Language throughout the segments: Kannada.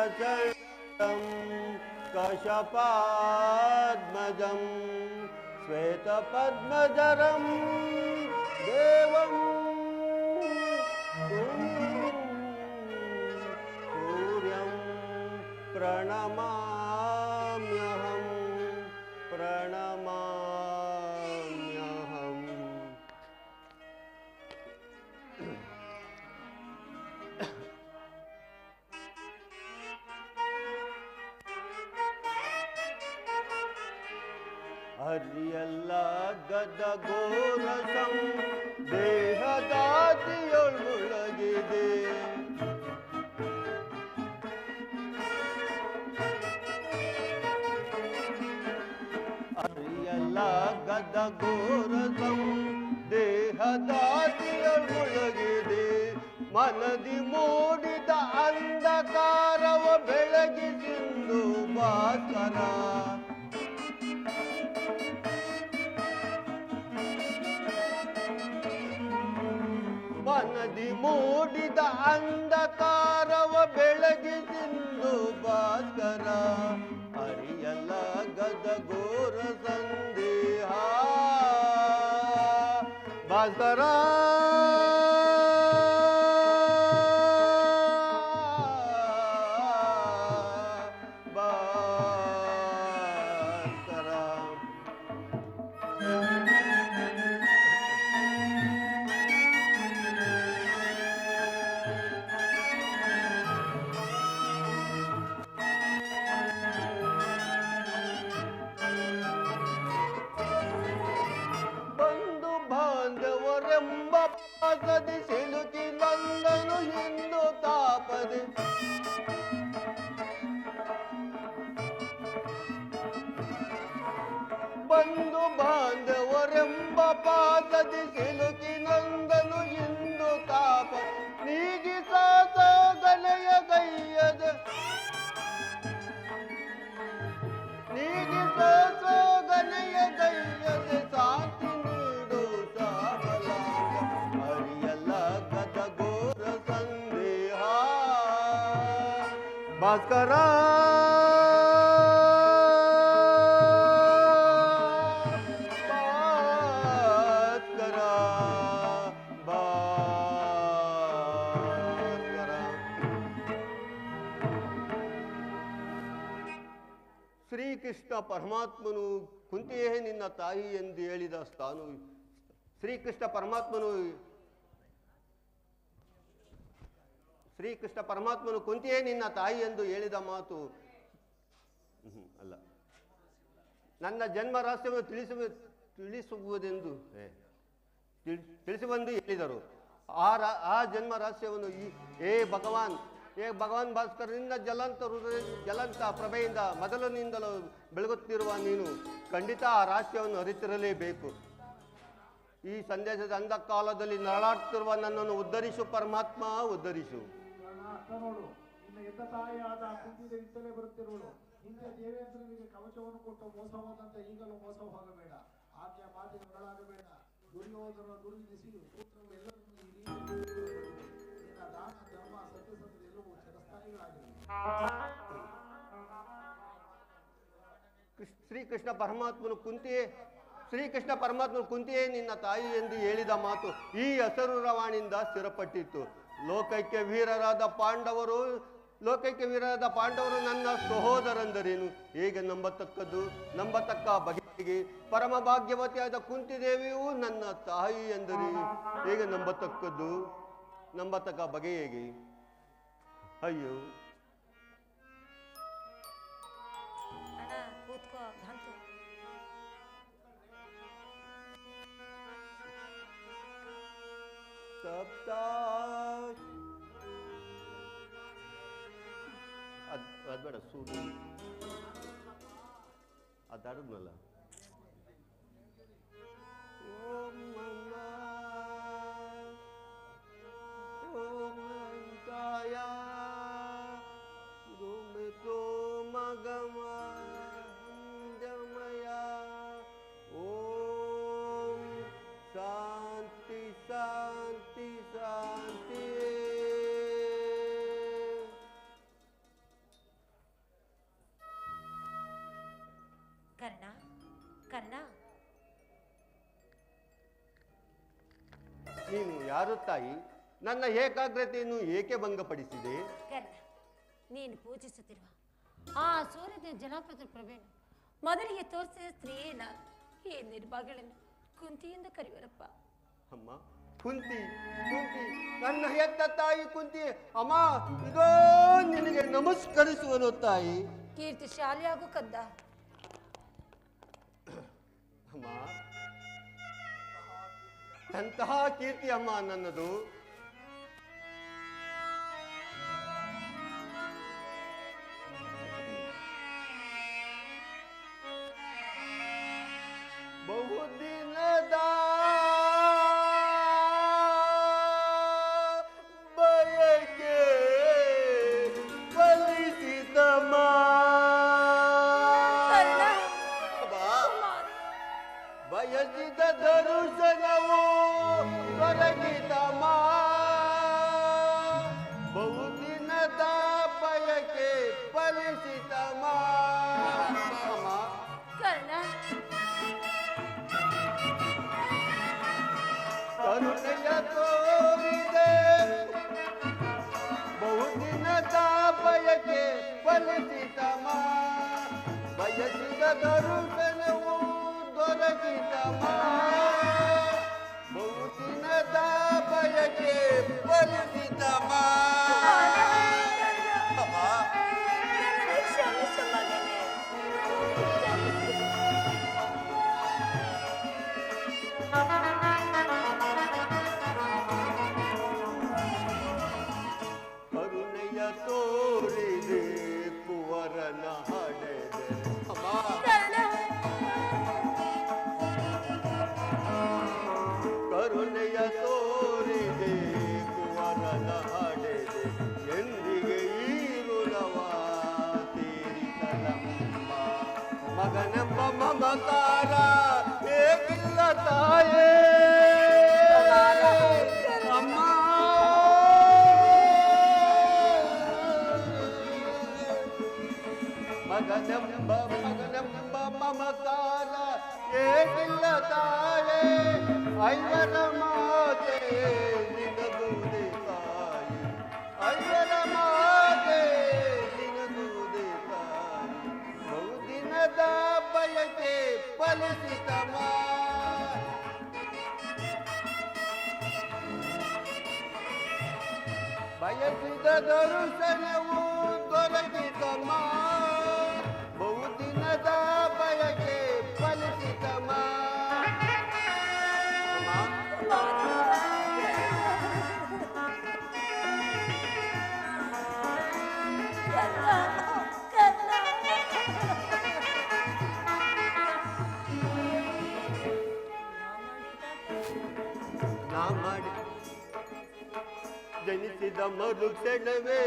प्रचण्डं कशपाद्मजं श्वेतपद्मधरं देवं सूर्यं प्रणमाम्यहं प्रणमाम्यहम्। ಹರಿಯಲ್ಲ ಗದಗೋರಸಂ ದೇಹದಾದಿಯೊಳಗಿದೆ ಹರಿಯಲ್ಲ ಗದಗೋರಸಂ ದೇಹದಾದಿಯೊಳಗಿದೆ ಮನದಿ ಮೂಡಿದ ಅಂಧಕಾರವ ಬೆಳಗಿಸಿಂದು ಭಾಸ್ಕರ ಮನದಿ ಮೂಡಿದ ಅಂಧಕಾರವ ಬೆಳಗಿಸಿಂದು ಭಾಸ್ಕರ ಹರಿಯಲ್ಲ ಗದಗೋರ ಸಂದೇಹ ಭಾಸ್ಕರ ಪಾಸದಿ ಸಿಲುಕಿ ಬಂದನು ಹಿಂದು ತಾಪದೆ ಬಂಧು ಬಾಂಧವರೆಂಬ ಪಾಸದಿ ಸಿಲುಕಿ ನಂದನು ಹಿಂದು ತಾಪ ನೀಗಿಸಾತ ಗನೆಯ ಗೈಯದ ನೀಗಿಸಾತ ಗನೆಯ ಗೈಯದ ಶಾಂತಿ ನೀಡು ಸಾಬಲಾಗ ಹರಿಯಲ್ಲ ಗದಗೋರ ಸಂದೇಹ ಭಾಸ್ಕರ ಶ್ರೀಕೃಷ್ಣ ಪರಮಾತ್ಮನು ಕುಂತಿಯೇ ನಿನ್ನ ತಾಯಿ ಎಂದು ಹೇಳಿದ ಸ್ಥಾನ ಶ್ರೀಕೃಷ್ಣ ಪರಮಾತ್ಮನು ಕುಂತಿಯೇ ನಿನ್ನ ತಾಯಿ ಎಂದು ಹೇಳಿದ ಮಾತು ಅಲ್ಲ, ನನ್ನ ಜನ್ಮ ರಹಸ್ಯವನ್ನು ತಿಳಿಸುವುದೆಂದು ತಿಳಿಸುವಂದು ಹೇಳಿದರು. ಆ ಜನ್ಮ ರಹಸ್ಯವನ್ನು ಹೇ ಭಗವಾನ್ ಭಾಸ್ಕರ್, ನಿನ್ನ ಜಲಂತ ಪ್ರಭೆಯಿಂದ ಮೊದಲಿನಿಂದಲೂ ಬೆಳಗುತ್ತಿರುವ ನೀನು ಖಂಡಿತ ಆ ರಹಸ್ಯವನ್ನು ಅರಿತಿರಲೇಬೇಕು. ಈ ಸಂದೇಶದ ಅಂಧಕಾಲದಲ್ಲಿ ನರಳಾಡ್ತಿರುವ ನನ್ನನ್ನು ಉದ್ಧರಿಸು ಪರಮಾತ್ಮ, ಉದ್ಧರಿಸು. ನೋಡು, ನಿನ್ನ ಎದ್ದ ತಾಯಿಯಾದ ಕುಂತಿದೇವಿಂದಲೇ ಬರುತ್ತಿರುವಳು. ಹಿಂದೆ ದೇವೇಂದ್ರನಿಗೆ ಕವಚವನ್ನು ಕೊಟ್ಟು ಮೋಸವಾದಂತೆ ಈಗಲೂ ಮೋಸ ಹೋಗಬೇಡ. ಆಕೆಯ ಮಾತಿನ ಒಳಗಾಗಬೇಡ. ದುರ್ಯೋಧನ ದುರ್ವಿನಿಸಿರು ಸೂತ್ರವು ಎಲ್ಲರನ್ನೂ ನಿನ್ನ ದಾನ ಧರ್ಮ ಸತ್ಯಸಂಧ ಎಲ್ಲವೂ ಚಿರಸ್ಥಾಯಿಗಳಾಗಿವೆ. ಶ್ರೀಕೃಷ್ಣ ಪರಮಾತ್ಮನು ಕುಂತಿಯೇ ನಿನ್ನ ತಾಯಿ ಎಂದು ಹೇಳಿದ ಮಾತು ಈ ಅಸುರವಾಣಿಯಿಂದ ಸ್ಥಿರಪಟ್ಟಿತ್ತು. ಲೋಕಕ್ಕೆ ವೀರರಾದ ಪಾಂಡವರು ನನ್ನ ಸಹೋದರಂದರೇನು ಹೇಗೆ ನಂಬತಕ್ಕ ಬಗೆಗೆ ಪರಮ ಭಾಗ್ಯವತಿಯಾದ ಕುಂತಿದೇವಿಯು ನನ್ನ ತಾಯಿ ಎಂದರೆ ಹೇಗೆ ನಂಬತಕ್ಕ ಬಗೆ ಹೇಗೆ? ಅಯ್ಯೋ, ಅದ್ಬೇಡ, ಸೂರ್ಯ ಅದಾಡದ್ನಲ್ಲ. ಓಂ ಮಂಗಾಯ ಗುಮಿತೋ ಮಗಮ ಜಮಯ ಓಂ ಶಾಂತಿ ಶಾಂತಿ ಶಾಂತಿ. ನೀನು ಯಾರು ತಾಯಿ? ನನ್ನ ಏಕಾಗ್ರತೆಯನ್ನು ಏಕೆ ಭಂಗಪಡಿಸಿದೆ? ಕರ್ಣ, ನೀನು ಪೂಜಿಸುತ್ತಿರುವ ಆ ಸೂರ್ಯನ ಜಲಪಾತ ಪ್ರಭೆಯನ್ನು ಮೊದಲಿಗೆ ತೋರಿಸಿದ ಸ್ತ್ರೀಯೇ ನಾನು. ಈ ನಿರ್ಭಾಗ್ಯಗಳನ್ನು ಕುಂತಿ ಎಂದು ಕರೆಯುವರಪ್ಪ. ಅಮ್ಮ, ಕುಂತಿ ಕುಂತಿ, ನನ್ನ ಹೆತ್ತ ತಾಯಿ ಕುಂತಿ. ಅಮ್ಮ, ಇದೋ ನಿನಗೆ ನಮಸ್ಕರಿಸುವನು ತಾಯಿ. ಕೀರ್ತಿ ಶಾಲಿಯಾಗು ಕಂದ. ಅಮ್ಮ, ಎಂತಹ ಕೀರ್ತಿ ಅಮ್ಮ ನನ್ನದು. ಬಹುದಿನದ ಬಯಕೆ ಫಲಿಸಿತಮ್ಮ. ಬಯಸಿದ ದರುಶನವು ದೊರಕಿತಮ್ಮ. ಬಹುದಿನದ ಬಯಕೆ ಫಲಿಸಿತಮ್ಮ. ಕರ್ಣ, ಕರುಣೆಯ ತೋರಿದೆ ಬಹುದಿನದ ಬಯಕೆ ಫಲಿಸಿತಮ್ಮ. ಬಯಸಿದ ದರುಶನವು ದೊರಕಿತಮ್ಮ. ಬಹುದಿನದ ಬಯಕೆ ಫಲಿಸಿತಮ್ಮ. ಕ್ಷಮಿಸು ಮಗನೇ. ಕರುಣೆಯ ತೋರಿದೆ ಕುವರನ ಹಡೆದೆ. ಕರುಣೆಯ ತೋರಿದೆ ಕುವರನ ಹಡೆದೆ. ಎಂದಿಗೆ ಈರುಳವ ತೀರಿಸಲಮ್ಮ. ಮಗನೆಂಬ ಮಮಕಾರ ಹೇಗಿಲ್ಲ ತಾಯೇ. ಅಮ್ಮ, ಮಗನೆಂಬ ಮಮಕಾರ ಹೇಗಿಲ್ಲ ತಾಯೇ. ಐವರ ಮಾತೆ ನಿನಗುವುದೇ ತಾಯಿ. ಐವರ ಮಾತೆ ನಿನಗುವುದೇ ತಾಯಿ. ಬಹುದಿನದ ಬಯಕೆ ಫಲಿಸಿತಮ್ಮ. ಬಯಸಿದ ದರುಶನವು ದೊರಕಿತಮ್ಮ. ಬಹುದಿನದ ಬಯಕೆ ಫಲಿಸಿತಮ್ಮ. ನಾ ಮಾಡಿ ಜನಿಸಿದ ಮರುಕ್ಷಣವೇ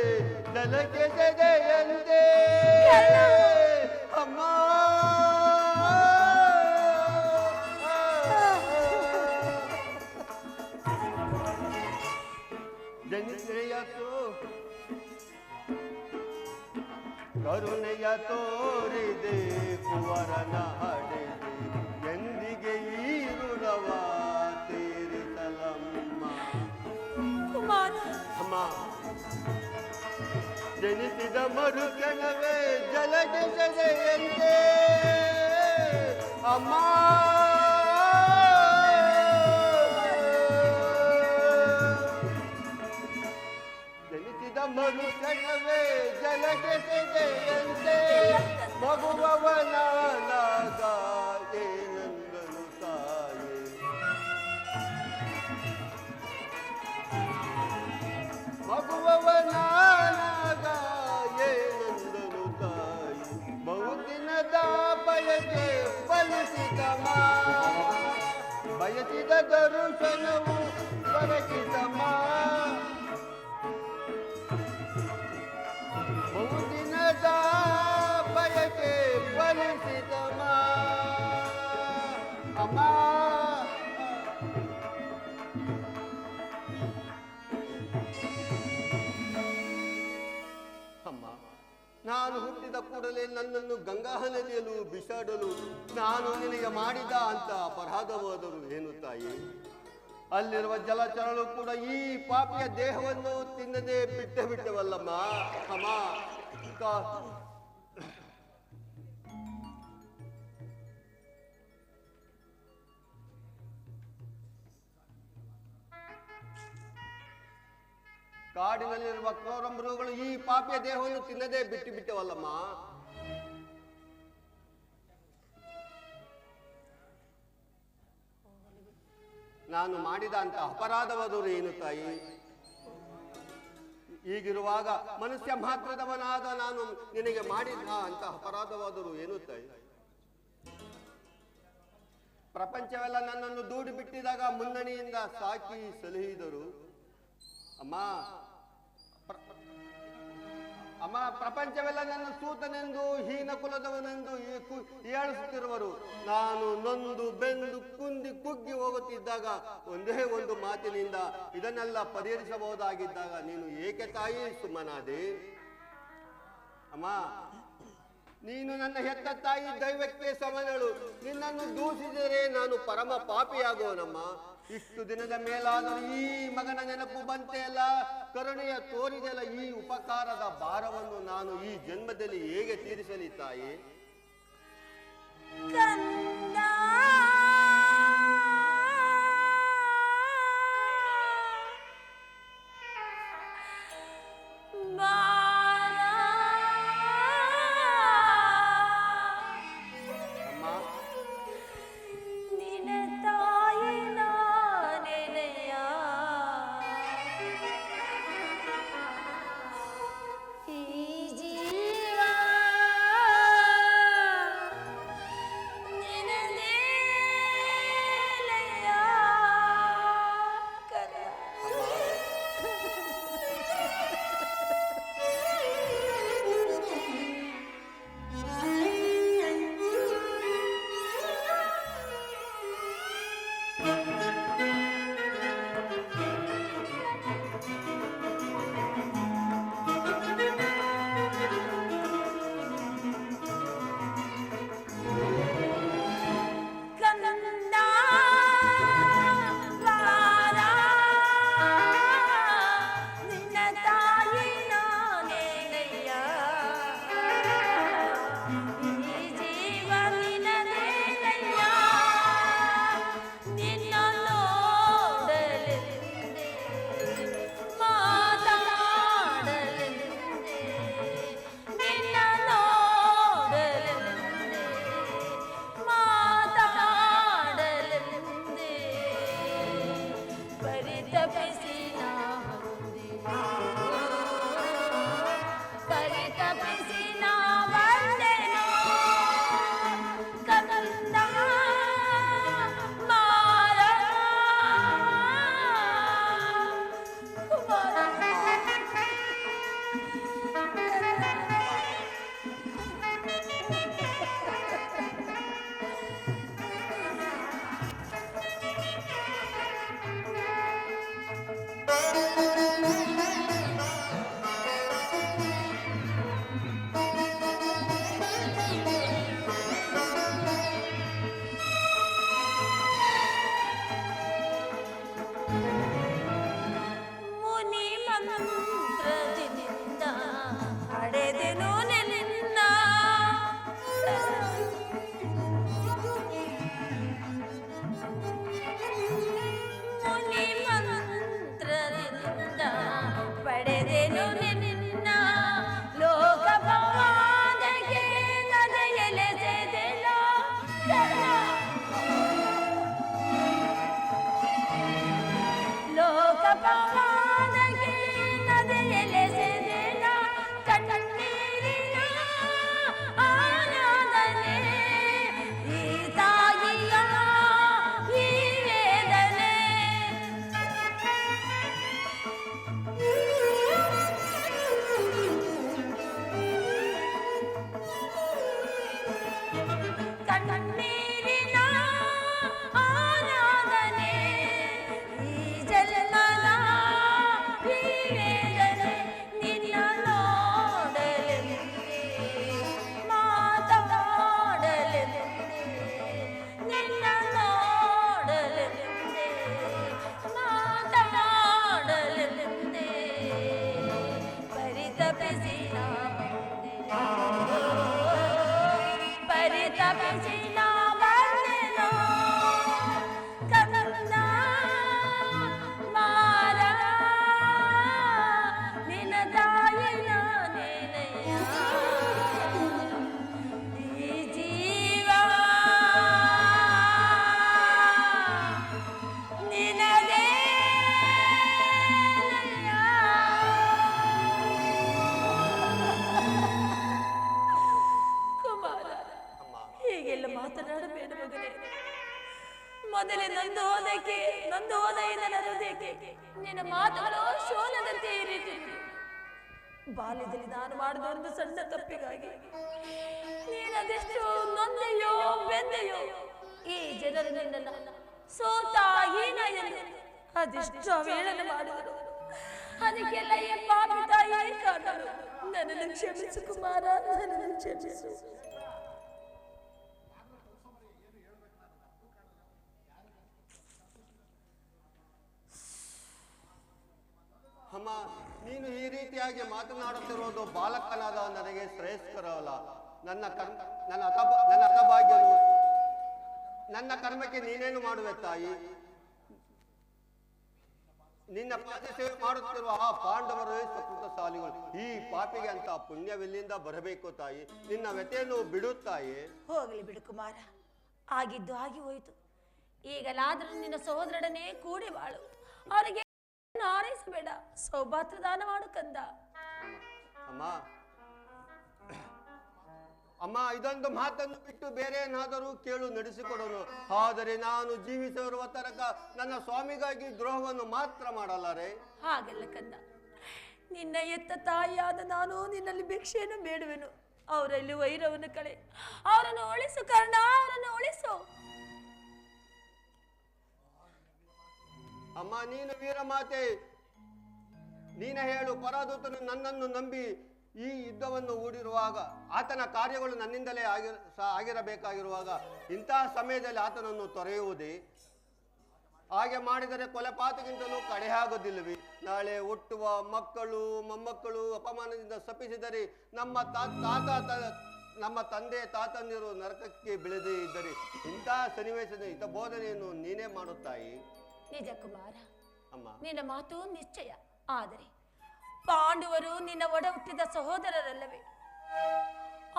ನನಗೆ ಸೆದೆಯಂತೆ. ಅಮ್ಮ, ಜನಿಸೆಯತೋ ಕರುಣೆಯ ತೋರಿದೆ ಕುವರನ ಹಡೆದೆ. ಎಂದಿಗೆ ಈರುಳವ ತೀರಿಸಲಮ್ಮ. ಅಮ್ಮ, ಜನಿಸಿದ ಮರುಕ್ಷಣವೇ ಜಲಗೆ ಸೆದೆಯಂತೆ. ಅಮ್ಮ, ಜನಿಸಿದ ಮರುಕ್ಷಣವೇ ಜಲಗೆ ಸೆದೆಯಂತೆ. ಮಗುವವನಾದಾಗ ಏನಂದನು ತಾಯೇ. ಮಗುವವನಾದಾಗ ಏನಂದನು ತಾಯಿ. ಬಹುದಿನದ ಬಯಕೆ ಫಲಿಸಿತಮ್ಮ. ಬಯಸಿದ ದರುಶನವು ದೊರಕಿತಮ್ಮ. ಬಹುದಿನದ ಬಯಕೆ ಫಲಿಸಿತಮ್ಮ. ಅಮ್ಮ, ಅಮ್ಮ, ನಾನು ಹುಟ್ಟಿದ ಕೂಡಲೇ ನನ್ನನ್ನು ಗಂಗಾ ನದಿಯಲು ಬಿಸಾಡಲು ನಾನು ನಿನಗೆ ಮಾಡಿದ ಅಂತ ಅಪರಾಧವಾದರು ಏನು ತಾಯಿ? ಅಲ್ಲಿರುವ ಜಲಚರಗಳು ಕೂಡ ಈ ಪಾಪಿಯ ದೇಹವನ್ನು ತಿನ್ನದೆ ಬಿಟ್ಟವಲ್ಲಮ್ಮ. ಅಮ್ಮ ಕಾಡಿನಲ್ಲಿರುವ ಕ್ರೂರ ಮೃಗಗಳು ಈ ಪಾಪಿಯ ದೇಹವನ್ನು ತಿನ್ನದೆ ಬಿಟ್ಟವಲ್ಲಮ್ಮ. ನಾನು ಮಾಡಿದ ಅಂತ ಅಪರಾಧವಾದರೂ ಏನು ತಾಯಿ? ಈಗಿರುವಾಗ ಮನುಷ್ಯ ಮಾತ್ರದವನಾದ ನಾನು ನಿನಗೆ ಮಾಡಿದ ಅಂತ ಅಪರಾಧವಾದರೂ ಏನು ತಾಯಿ? ಪ್ರಪಂಚವೆಲ್ಲ ನನ್ನನ್ನು ದೂಡಿ ಬಿಟ್ಟಿದಾಗ ಮುನ್ನಣಿಯಿಂದ ಸಾಕಿ ಸಲಹಿದರು ಅಮ್ಮ. ಪ್ರಪಂಚವೆಲ್ಲ ನನ್ನ ಸೂತನೆಂದು ಹೀನ ಕುಲದವನೆಂದು ಏಳಿಸುತ್ತಿರುವರು. ನಾನು ನೊಂದು ಬೆಂದು ಕುಂದಿ ಕುಗ್ಗಿ ಹೋಗುತ್ತಿದ್ದಾಗ ಒಂದೇ ಒಂದು ಮಾತಿನಿಂದ ಇದನ್ನೆಲ್ಲ ಪರಿಹರಿಸಬಹುದಾಗಿದ್ದಾಗ ನೀನು ಏಕೆ ತಾಯಿ ಸುಮ್ಮನಾದೆ? ಅಮ್ಮ, ನೀನು ನನ್ನ ಹೆತ್ತ ತಾಯಿ, ದೈವಕ್ಕೆ ಸಮನಳು. ನಿನ್ನನ್ನು ದೂಷಿಸಿದರೆ ನಾನು ಪರಮ ಪಾಪಿಯಾಗುವನಮ್ಮ. ಇಷ್ಟು ದಿನದ ಮೇಲಾದರೂ ಈ ಮಗನ ನೆನಪು ಬಂತೆ ಅಲ್ಲ, ಕರುಣೆಯ ತೋರಿದೆಲ್ಲ. ಈ ಉಪಕಾರದ ಭಾರವನ್ನು ನಾನು ಈ ಜನ್ಮದಲ್ಲಿ ಹೇಗೆ ತೀರಿಸಲಿ ತಾಯಿ? ಮುನಿ ಮಂತ್ರದಿಂದ ಹೋದೇಕೆ, ನೊಂದು ಹೋದ ಈ ನನ್ನ ಹೃದಯಕ್ಕೆ ನಿನ್ನ ಮಾತುಗಳು ಶೋನದಂತೆ ಇರಿತಿತ್ತು. ಬಾಲ್ಯದಲ್ಲಿ ನಾನು ಮಾಡಿದ ಒಂದು ಸಣ್ಣ ತಪ್ಪಿಗಾಗಿ ನೀನದೆಷ್ಟು ನೊಂದೆಯೋ ಬೆಂದೆಯೋ. ಈ ಜನರು ನಿನ್ನನ್ನು ಸೋತ ಹೀನ ಎಂದು ಅದೆಷ್ಟು ಅವೇಳನ ಮಾಡಿದರು. ಅದಕ್ಕೆಲ್ಲ ಈ ಪಾಪಿ ತಾಯಿ ಕಾಣರು. ನನ್ನನ್ನು ಕ್ಷಮಿಸು ಕುಮಾರ, ನನ್ನನ್ನು ಕ್ಷಮಿಸು. ಅಮ್ಮ, ನೀನು ಈ ರೀತಿಯಾಗಿ ಮಾತನಾಡುತ್ತಿರುವುದು ಬಾಲಕನಾದ ನನಗೆ ಶ್ರೇಷ್ಠಕರವಲ್ಲ. ನನ್ನ ಹತಭಾಗ್ಯನು, ನನ್ನ ಕರ್ಮಕ್ಕೆ ನೀನೇನು ಮಾಡುವೆ ತಾಯಿ? ನಿನ್ನ ಪಾದ ಸೇವೆ ಮಾಡುತ್ತಿರುವ ಆ ಪಾಂಡವರು ಸಕೃತಶಾಲಿಗಳು. ಈ ಪಾಪಿಗೆ ಅಂತ ಪುಣ್ಯವೆಲ್ಲಿಂದ ಬರಬೇಕು ತಾಯಿ? ನಿನ್ನ ವ್ಯತೆಯನ್ನು ಬಿಡು ತಾಯಿ. ಹೋಗಲಿ ಬಿಡು ಕುಮಾರ, ಆಗಿದ್ದು ಆಗಿ ಹೋಯಿತು. ಈಗಲಾದರೂ ನಿನ್ನ ಸಹೋದರನೇ ಕೂಡಿ ಬಾಳು. ಅವರಿಗೆ ಹಾರೈಸಬೇಡ, ಸೌಭಾತ್ರ ದಾನ ಮಾಡು ಕಂದ. ಅಮ್ಮ ಅಮ್ಮ, ಇದೊಂದು ಮಾತನ್ನು ಬಿಟ್ಟು ಬೇರೆ ಏನಾದರೂ ಕೇಳು, ನಡೆಸಿಕೊಡೋನು. ಆದರೆ ನಾನು ಜೀವಿಸಿರುವ ತನಕ ನನ್ನ ಸ್ವಾಮಿಗಾಗಿ ದ್ರೋಹವನ್ನು ಮಾತ್ರ ಮಾಡಲಾರೆ. ಹಾಗಲ್ಲ ಕಂದ, ನಿನ್ನ ಎತ್ತ ತಾಯಿಯಾದ ನಾನು ನಿನ್ನಲ್ಲಿ ಭಿಕ್ಷೆಯನ್ನು ಬೇಡುವೆನು. ಅವರಲ್ಲಿ ವೈರವನ್ನು ಕಳೆ, ಅವರನ್ನು ಉಳಿಸು ಕರ್ಣ, ಅವರನ್ನು ಉಳಿಸು. ಅಮ್ಮ, ನೀನು ವೀರಮಾತೆ, ನೀನೇ ಹೇಳು. ಪರಾದೂತನು ನನ್ನನ್ನು ನಂಬಿ ಈ ಯುದ್ಧವನ್ನು ಹೂಡಿರುವಾಗ, ಆತನ ಕಾರ್ಯಗಳು ನನ್ನಿಂದಲೇ ಆಗಿರಬೇಕಾಗಿರುವಾಗ ಇಂತಹ ಸಮಯದಲ್ಲಿ ಆತನನ್ನು ತೊರೆಯುವುದೇ? ಹಾಗೆ ಮಾಡಿದರೆ ಕೊಲೆಪಾತಕ್ಕಿಂತಲೂ ಕಡೆಯಾಗೋದಿಲ್ಲವೇ? ನಾಳೆ ಹುಟ್ಟುವ ಮಕ್ಕಳು ಮೊಮ್ಮಕ್ಕಳು ಅಪಮಾನದಿಂದ ಶಪಿಸಿದರೆ ನಮ್ಮ ತಂದೆ ತಾತಂದಿರು ನರಕಕ್ಕೆ ಬೀಳದೇ ಇದ್ದರೆ ಇಂತಹ ಸನ್ನಿವೇಶದ ಹಿತಬೋಧನೆಯನ್ನು ನೀನೇ ಮಾಡುತ್ತಾಯಿ. ನಿಜ ಕುಮಾರ, ಅಮ್ಮ, ನಿನ್ನ ಮಾತು ನಿಶ್ಚಯ. ಆದರೆ ಪಾಂಡವರು ನಿನ್ನ ಒಡ ಹುಟ್ಟಿದ ಸಹೋದರರಲ್ಲವೇ?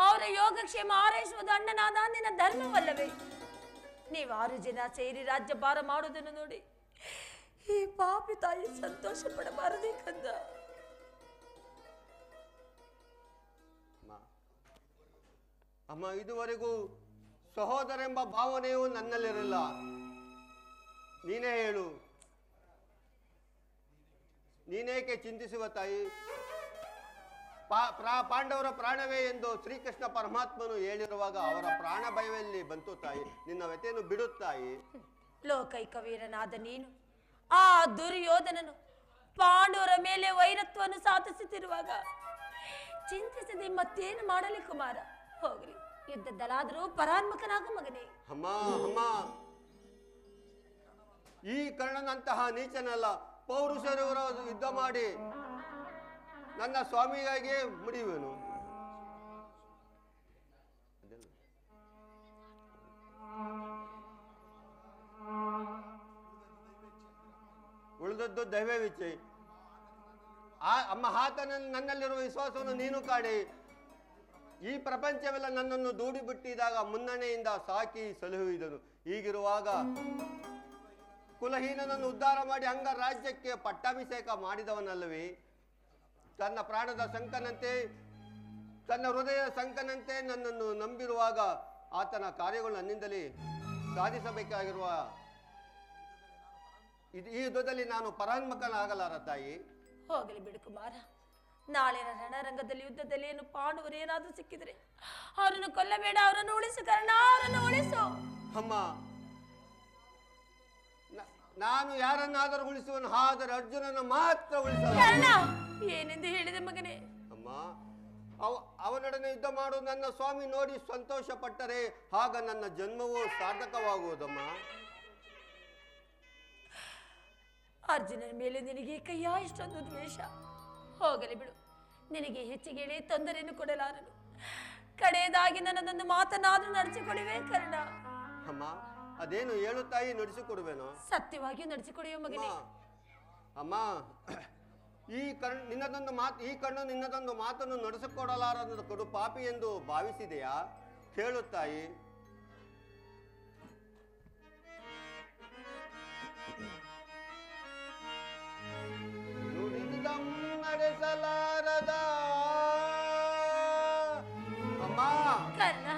ಅವರ ಯೋಗಕ್ಷೇಮ ಹಾರೈಸುವುದು ಅಣ್ಣನಾದ ನಿನ್ನ ಧರ್ಮವಲ್ಲವೇ? ನೀವು 6 ಜನ ಸೇರಿ ರಾಜ್ಯಭಾರ ಮಾಡುವುದನ್ನು ನೋಡಿ ಈ ಪಾಪಿ ತಾಯಿ ಸಂತೋಷ ಪಡಬಾರದೇ ಕಂದ. ಅಮ್ಮ, ಇದುವರೆಗೂ ಸಹೋದರೆಂಬ ಭಾವನೆಯು ನನ್ನಲ್ಲಿರಲಿಲ್ಲ. ನೀನೇ ಹೇಳು, ನೀನೇಕೆ ಚಿಂತಿಸುವ ತಾಯಿ? ಪಾಂಡವರ ಪ್ರಾಣವೇ ಎಂದು ಶ್ರೀಕೃಷ್ಣ ಪರಮಾತ್ಮನು ಹೇಳಿರುವಾಗ ಅವರ ಪ್ರಾಣ ಭಯದಲ್ಲಿ ಬಂತು ತಾಯಿ. ನಿನ್ನ ವ್ಯತೆಯನ್ನು ಬಿಡುತ್ತಾಯಿ. ಲೋಕೈಕ ವೀರನಾದ ನೀನು ಆ ದುರ್ಯೋಧನನು ಪಾಂಡವರ ಮೇಲೆ ವೈರತ್ವವನ್ನು ಸಾಧಿಸುತ್ತಿರುವಾಗ ಚಿಂತಿಸದೆ ಮತ್ತೇನು ಮಾಡಲಿ ಕುಮಾರ? ಹೋಗಲಿ, ಯುದ್ಧದಲ್ಲಾದರೂ ಪರಾನ್ಮುಖನಾಗು ಮಗನೇ. ಅಮ್ಮ ಅಮ್ಮ, ಈ ಕರ್ಣನಂತಹ ನೀಚನಲ್ಲ. ಪೌರುಷರು ಯುದ್ಧ ಮಾಡಿ ನನ್ನ ಸ್ವಾಮಿಗಾಗಿಯೇ ಮುಡಿಯುವೆನು. ಉಳಿದದ್ದು ದೈವವಿಚ್ಛೆ. ಅಮ್ಮ, ನನ್ನಲ್ಲಿರುವ ವಿಶ್ವಾಸವನ್ನು ನೀನು ಕಾಣಿ. ಈ ಪ್ರಪಂಚವೆಲ್ಲ ನನ್ನನ್ನು ದೂಡಿ ಬಿಟ್ಟಿದಾಗ ಮುನ್ನಣೆಯಿಂದ ಸಾಕಿ ಸಲಹುವುದನು. ಹೀಗಿರುವಾಗ ಕುಲಹೀನನನ್ನು ಉದ್ಧಾರ ಮಾಡಿ ಅಂಗ ರಾಜ್ಯಕ್ಕೆ ಪಟ್ಟಾಭಿಷೇಕ ಮಾಡಿದವನಲ್ಲವೇ? ತನ್ನ ಪ್ರಾಣದ ಸಂಕನಂತೆ, ತನ್ನ ಹೃದಯದ ಸಂಕನಂತೆ ನನ್ನನ್ನು ನಂಬಿರುವಾಗ ಆತನ ಕಾರ್ಯಗಳು ನನ್ನಿಂದಲೇ ಸಾಧಿಸಬೇಕಾಗಿರುವ ಈ ಯುದ್ಧದಲ್ಲಿ ನಾನು ಪರಾನ್ಮುಖನಾಗಲಾರ ತಾಯಿ. ಹೋಗಲಿ ಬಿಡು ಕುಮಾರ. ನಾಳಿನ ರಣರಂಗದಲ್ಲಿ ಯುದ್ಧದಲ್ಲಿ ಏನು ಪಾಂಡವರು ಏನಾದರೂ ಸಿಕ್ಕಿದ್ರೆ ಅವರನ್ನು ಕೊಲ್ಲಬೇಡ, ಅವರನ್ನು ಉಳಿಸು ಕರ್ಣ, ಅವರನ್ನು ಉಳಿಸು. ಅಮ್ಮ, ನಾನು ಯಾರನ್ನಾದರೂ ಉಳಿಸುವನು, ಆದರೆ ಅರ್ಜುನನ ಮಾತ್ರ ಉಳಿಸಲ್ಲ. ಏನೆಂದು ಹೇಳಿದೆ ಮಗನೇ? ಅಮ್ಮ, ಅವನೊಡನೆ ಯುದ್ಧ ಮಾಡು ನನ್ನ ಸ್ವಾಮಿ ನೋಡಿ ಸಂತೋಷ ಪಟ್ಟರೆ ಆಗ ನನ್ನ ಜನ್ಮವು ಸಾರ್ಥಕವಾಗುವುದಮ್ಮ. ಅರ್ಜುನನ ಮೇಲೆ ನಿನಗೆ ಕೈಯ ಇಷ್ಟೊಂದು ದ್ವೇಷ. ಹೋಗಲಿ ಬಿಡು, ನಿನಗೆ ಹೆಚ್ಚಿಗೆ ತೊಂದರೆಯನ್ನು ಕೊಡಲಾರನು. ಕಡೆಯದಾಗಿ ನನ್ನದೊಂದು ಮಾತನಾದ್ರೂ ನಡೆಸಿಕೊಡುವೆ ಕರ್ಣ. ಅಮ್ಮ, ಅದೇನು ಹೇಳು ತಾಯಿ, ನಡೆಸಿಕೊಡುವೆನು. ಸತ್ಯವಾಗಿ ನಡೆಸಿಕೊಡುವ ಮಗನೇ. ಅಮ್ಮ, ಈ ಕಣ್ಣು ನಿನ್ನದೊಂದು ಮಾತನ್ನು ನಡೆಸಿಕೊಡಲಾರದು ಕೊಡು ಪಾಪಿ ಎಂದು ಭಾವಿಸಿದೆಯಾ? ಕೇಳು ತಾಯಿ. ನುಡಿದಂ ನಡೆಸಲಾರದ ಅಮ್ಮ, ಕರ್ಣ,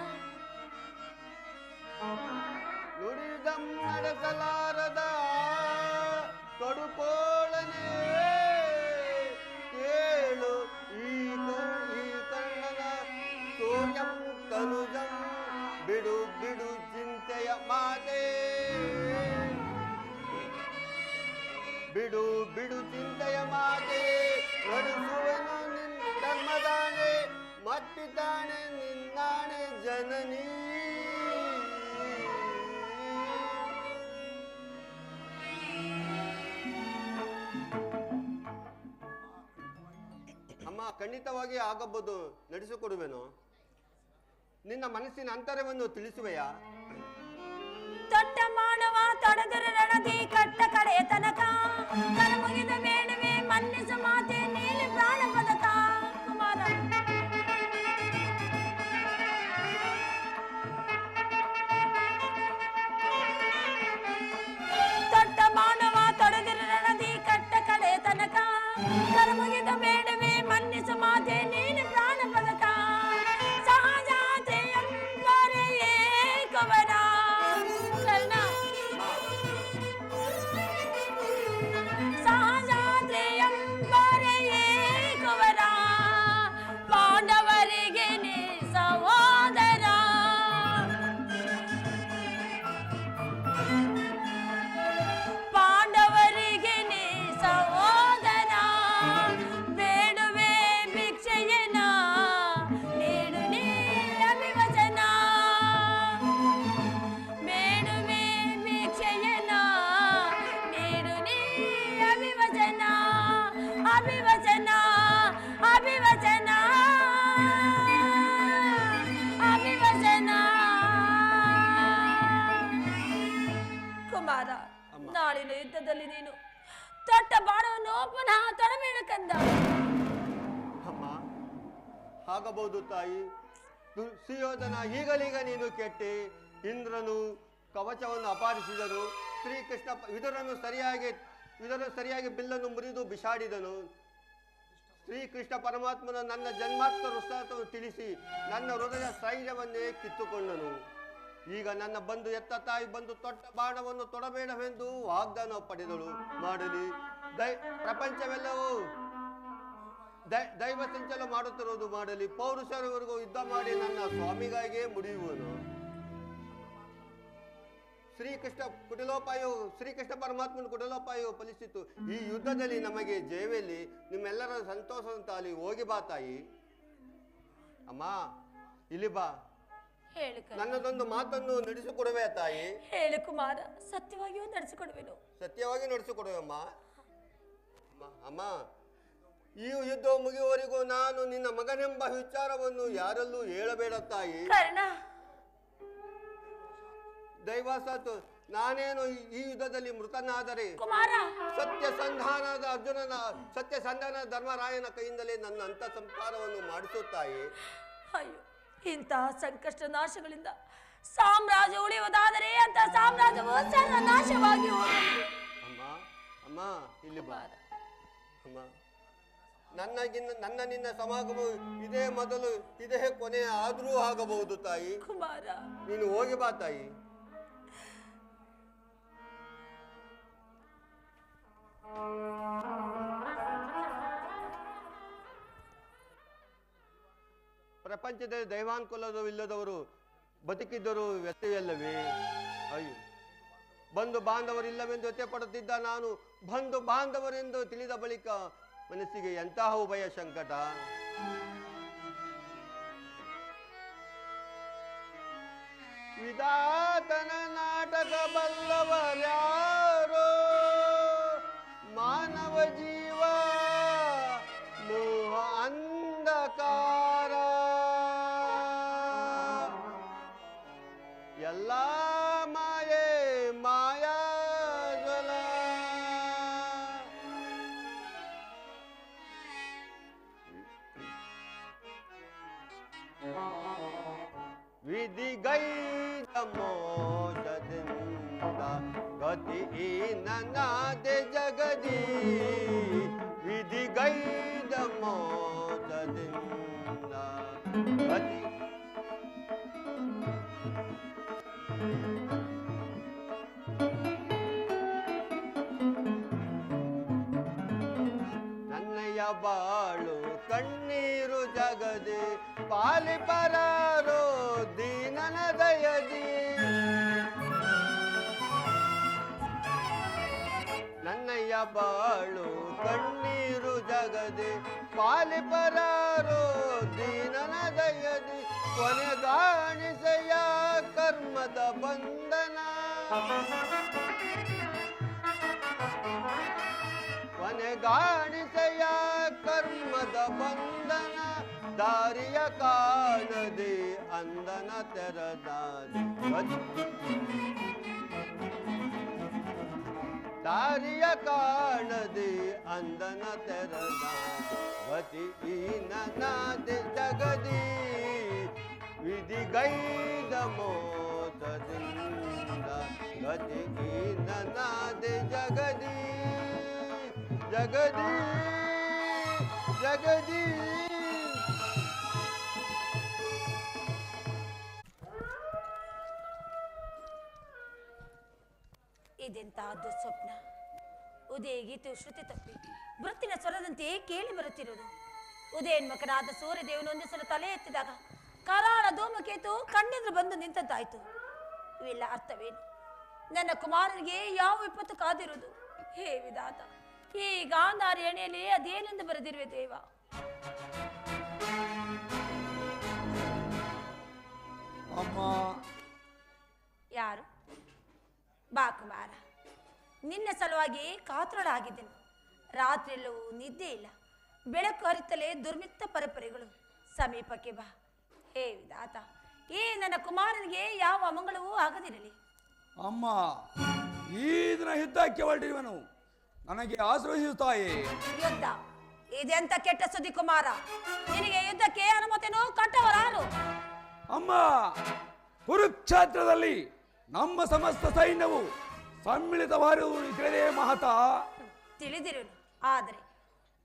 ನುಡಿದಂ ನಡೆಸಲಾರದ ಬಿಡು ಬಿಡು ಚಿಂತೆಯ ಮಾತೆ, ನಡೆಸುವನು ನಿನ್ನ ಧರ್ಮದಾನೆ, ಮಟ್ಟಿದ್ದಾನೆ ನಿನ್ನಾಣೆ ಜನನೀ. ಅಮ್ಮ, ಖಂಡಿತವಾಗಿ ಆಗಬಹುದು, ನಡೆಸಿಕೊಡುವೆನು. ನಿನ್ನ ಮನಸ್ಸಿನ ಅಂತರವನ್ನು ತಿಳಿಸುವೆಯಾ? ತೊಟ್ಟ ಮಾನವ ತೊಡೆದರೆ ರಣದಿ ಕಟ್ಟ ಕಡೆಯ ತನಕ, ಕರ ಮುಗಿದ ಬೇಡವೆ ಮನ್ನಿಸು ಮಾತೆ ನೀಲಿ ಪ್ರಾಣ ಪದಕ. ಕುಮಾರ ತೊಟ್ಟ ಮಾನವ ತೊಡೆದರೆ ರಣದಿ ಕಟ್ಟ ಕಡೆಯ ತನಕ, ಕರ ಮುಗಿದ ಬೇಡವೆ ಮನ್ನಿಸು ಮಾತೆ ನೀಲಿ ಪ್ರಾಣ ಪದಕ. ಸಹಜಾತೆ ಎಂಬರೆ ಏಕವರ ಪಾಂಡವರಿಗೆ ನೀ ಸಹೋದರ. ಪಾಂಡವರಿಗೆ ನೀ ಸಹೋದರ. ಬೇಡುವೆ ಭಿಕ್ಷೆಯನ ನೀಡು ನೀ ಅಭಿವಚನ. ಬೇಡುವೆ ಭಿಕ್ಷೆಯನ ನೀಡು ನೀ ಅಭಿವಚನ. ಅಭಿವಚನ ಅಭಿವಚನ ಅಭಿವಚನ. ಕುಮಾರ, ನಾಳಿನ ಯುದ್ಧದಲ್ಲಿ ನೀನು ತೊಟ್ಟ ಬಾಣವನ್ನು ಪುನಃ ತೊಡಬೇಡ ಕಂದ. ಅಮ್ಮ, ಆಗಬಹುದು ತಾಯಿ. ಸುಯೋಧನ ಈಗಲೀಗ ನೀನು ಕೆಟ್ಟಿ, ಇಂದ್ರನು ಕವಚವನ್ನು ಅಪಹರಿಸಿದನು. ಶ್ರೀಕೃಷ್ಣ ವಿದುರನು ಸರಿಯಾಗಿ ಬಿಲ್ಲನ್ನು ಮುರಿದು ಬಿಸಾಡಿದನು. ಶ್ರೀಕೃಷ್ಣ ಪರಮಾತ್ಮನ ನನ್ನ ಜನ್ಮಾತ್ಮ ವೃತ್ತಾಂತವನ್ನು ತಿಳಿಸಿ ನನ್ನ ಹೃದಯ ಸ್ಥೈರ್ಯವನ್ನೇ ಕಿತ್ತುಕೊಂಡನು. ಈಗ ನನ್ನ ಬಂಧು ಎತ್ತ ತಾಯಿ ಬಂದು ತೊಟ್ಟ ಬಾಣವನ್ನು ತೊಡಬೇಡವೆಂದು ವಾಗ್ದಾನ ಪಡೆದಳು. ಮಾಡಲಿ, ಪ್ರಪಂಚವೆಲ್ಲವೂ ದೈವ ಸಂಚಲ ಮಾಡುತ್ತಿರುವುದು ಮಾಡಲಿ. ಪೌರುಷರವರೆಗೂ ಯುದ್ಧ ಮಾಡಿ ನನ್ನ ಸ್ವಾಮಿಗಾಗಿಯೇ ಮುಡಿಯುವನು. ಶ್ರೀಕೃಷ್ಣ ಪರಮಾತ್ಮನ ಕುಟಿಲೋಪಾಯವು ಫಲಿಸಿತು. ಈ ಯುದ್ಧದಲ್ಲಿ ನಮಗೆ ಜಯವೆಲ್ಲಿ, ನಿಮ್ಮೆಲ್ಲರ ಸಂತೋಷದಂತಾಲಿ. ಹೋಗಿ ಬಾ ತಾಯಿ. ಅಮ್ಮ, ಇಲ್ಲಿ ಬಾ. ನನ್ನದೊಂದು ಮಾತನ್ನು ನಡೆಸಿಕೊಡುವೆ ತಾಯಿ. ಹೇಳು ಕುಮಾರ, ಸತ್ಯವಾಗಿಯೂ ನಡೆಸಿಕೊಡುವೆನು. ಸತ್ಯವಾಗಿ ನಡೆಸಿಕೊಡುವೆ ಅಮ್ಮ. ಅಮ್ಮ, ಈ ಯುದ್ಧ ಮುಗಿಯುವವರೆಗೂ ನಾನು ನಿನ್ನ ಮಗನೆಂಬ ವಿಚಾರವನ್ನು ಯಾರಲ್ಲೂ ಹೇಳಬೇಡ ತಾಯಿ. ದೈವಾಸಾತ್ ನಾನೇನು ಈ ಯುದ್ಧದಲ್ಲಿ ಮೃತನಾದರೆ ಸತ್ಯಸಂಧಾನ ಧರ್ಮರಾಯನ ಕೈಯಿಂದಲೇ ನನ್ನ ಅಂತ ಸಂಸ್ಕಾರವನ್ನು ಮಾಡಿಸುತ್ತಾಯಿ. ಅಯ್ಯೋ, ಇಂತಹ ಸಂಕಷ್ಟ ನಾಶಗಳಿಂದ ಸಾಮ್ರಾಜ್ಯ ಉಳಿಯುವುದಾದರೆ ಅಂತ ಸಾಮ್ರಾಜ್ಯವು ಸರ್ವನಾಶವಾಗಿ ಹೋಗಲಿ. ಅಮ್ಮ, ಇಲ್ಲಿ ಬಾ. ಅಮ್ಮ, ನನ್ನ ನಿನ್ನ ಸಮಾಗಮವು ಇದೇ ಮೊದಲು ಇದೇ ಕೊನೆ ಆದರೂ ಆಗಬಹುದು ತಾಯಿ. ಕುಮಾರ, ನೀನು ಹೋಗಿ ಬಾ ತಾಯಿ. ಪ್ರಪಂಚದಲ್ಲಿ ದೈವಾನುಕೂಲವಿಲ್ಲದವರು ಬದುಕಿದ್ದರೂ ವ್ಯತ್ಯವಿಲ್ಲವೇ? ಅಯ್ಯೋ, ಬಂಧು ಬಾಂಧವರಿಲ್ಲವೆಂದು ವ್ಯತ್ಯ ಪಡುತ್ತಿದ್ದ ನಾನು ಬಂಧು ಬಾಂಧವರೆಂದು ತಿಳಿದ ಬಳಿಕ ಮನಸ್ಸಿಗೆ ಎಂತಹ ಉಭಯ ಸಂಕಟ. ವಿಧಾತನ ನಾಟಕ ಬಲ್ಲವರ್ಯಾರೋ, ಮಾನವ ಜೀವ ಮೋಹ ಅಂಧಕಾರ, ಎಲ್ಲ ಮಾಯೆ ಮಾಯಾಜಲ. ವಿಧಿಗೈದ ಮೋಸದಿಂದ ಗತಿ ನನಾದೆ ಜಗದಿ, ವಿಧಿಗೈದ ಮೋಸದಿಂದ ಗತಿ. ನನ್ನಯ್ಯ ಬಾಳು ಕಣ್ಣೀರು ಜಗದೆ ಪಾಲಿಪರಾರೋ ದೀನನ ದಯದಿ. ನನ್ನಯ್ಯ ತಾಯಿಯ ಬಾಳು ಕಣ್ಣೀರು ಜಗದೆ ಪಾಲಿಪರಾರೋ ದೀನನ ದಯದಿ ಕೊನೆಗಾಣಿಸೆಯ ಕರ್ಮದ ಬಂಧನ ಕೊನೆಗಾಣಿಸೆಯ ಕರ್ಮದ ಬಂಧನ ದಾರಿಯ ಕಾಣದೆ ಅಂದನ ತೆರದಾದೆ ದಾರಿಯ ಕಾಣದೆ ಅಂದನ ತೆರದಾದೆ ಗತಿ ಈನನಾದೆ ಜಗದಿ ವಿಧಿಗೈದ ಮೋಸದಿಂದ ಗತಿ ಈನನಾದೆ ಜಗದಿ ಜಗದಿ ಜಗದಿ ಇದೆಂತಹ ದುಸ್ವಪ್ನ. ಉದಯ ಗೀತೆಯು ಶ್ರುತಿ ತಪ್ಪಿ ವೃತ್ತಿನ ಸ್ವರದಂತೆಯೇ ಕೇಳಿ ಬರುತ್ತಿರುವುದು. ಉದಯೋನ್ಮುಖನಾದ ಸೂರ್ಯದೇವನು ಒಂದು ಸಲ ತಲೆ ಎತ್ತಿದಾಗ ಕರಾಳ ಧೂಮಕೇತು ಕಣ್ಣೆದುರು ಬಂದು ನಿಂತದ್ದಾಯ್ತು. ಇವೆಲ್ಲ ಅರ್ಥವೇನು? ನನ್ನ ಕುಮಾರನಿಗೆ ಯಾವ ವಿಪತ್ತು ಕಾದಿರುವುದು? ಹೇ ವಿಧಾತ, ಈ ಗಾಂಧಾರಿ ಎಣೆಯಲ್ಲಿ ಅದೇನೆಂದು ಬರೆದಿರುವೆ ದೇವ? ಅಮ್ಮ. ಯಾರು? ಬಾ ಕುಮಾರ, ನಿನ್ನ ಸಲುವಾಗಿ ಕಾತುರಳಾಗಿದ್ದೆನು. ರಾತ್ರಿಯಲ್ಲೂ ನಿದ್ದೆ ಇಲ್ಲ, ಬೆಳಕು ಹರಿತಲೇ ದುರ್ಮಿತ್ತ ಪರಪರೆಗಳು. ಸಮೀಪಕ್ಕೆ ಬಾ. ಹೇ ವಿಧಾತ, ಈ ನನ್ನ ಕುಮಾರನಿಗೆ ಯಾವ ಅಮಂಗಳವೂ ಆಗದಿರಲಿ. ಅಮ್ಮ, ಈ ದಿನ ಯುದ್ಧಕ್ಕೆ ಹೊರಟಿರುವನು, ನನಗೆ ಆಶ್ರಯಿಸುತ್ತಾಯೇ. ಯುದ್ಧ? ಇದೆಂತ ಕೆಟ್ಟ ಸುದ್ದಿ ಕುಮಾರ. ನಿನಗೆ ಯುದ್ಧಕ್ಕೆ ಅನುಮತಿಯನ್ನು ಕೊಟ್ಟವರಾರು? ಅಮ್ಮ, ಕುರುಕ್ಷೇತ್ರದಲ್ಲಿ ನಮ್ಮ ಸಮಸ್ತ ಸೈನ್ಯವು ಸಮ್ಮಿಳಿತವಾಗಿರುವುದು ತಿಳಿದೇ ಮಹತ. ತಿಳಿದಿರುವನು, ಆದರೆ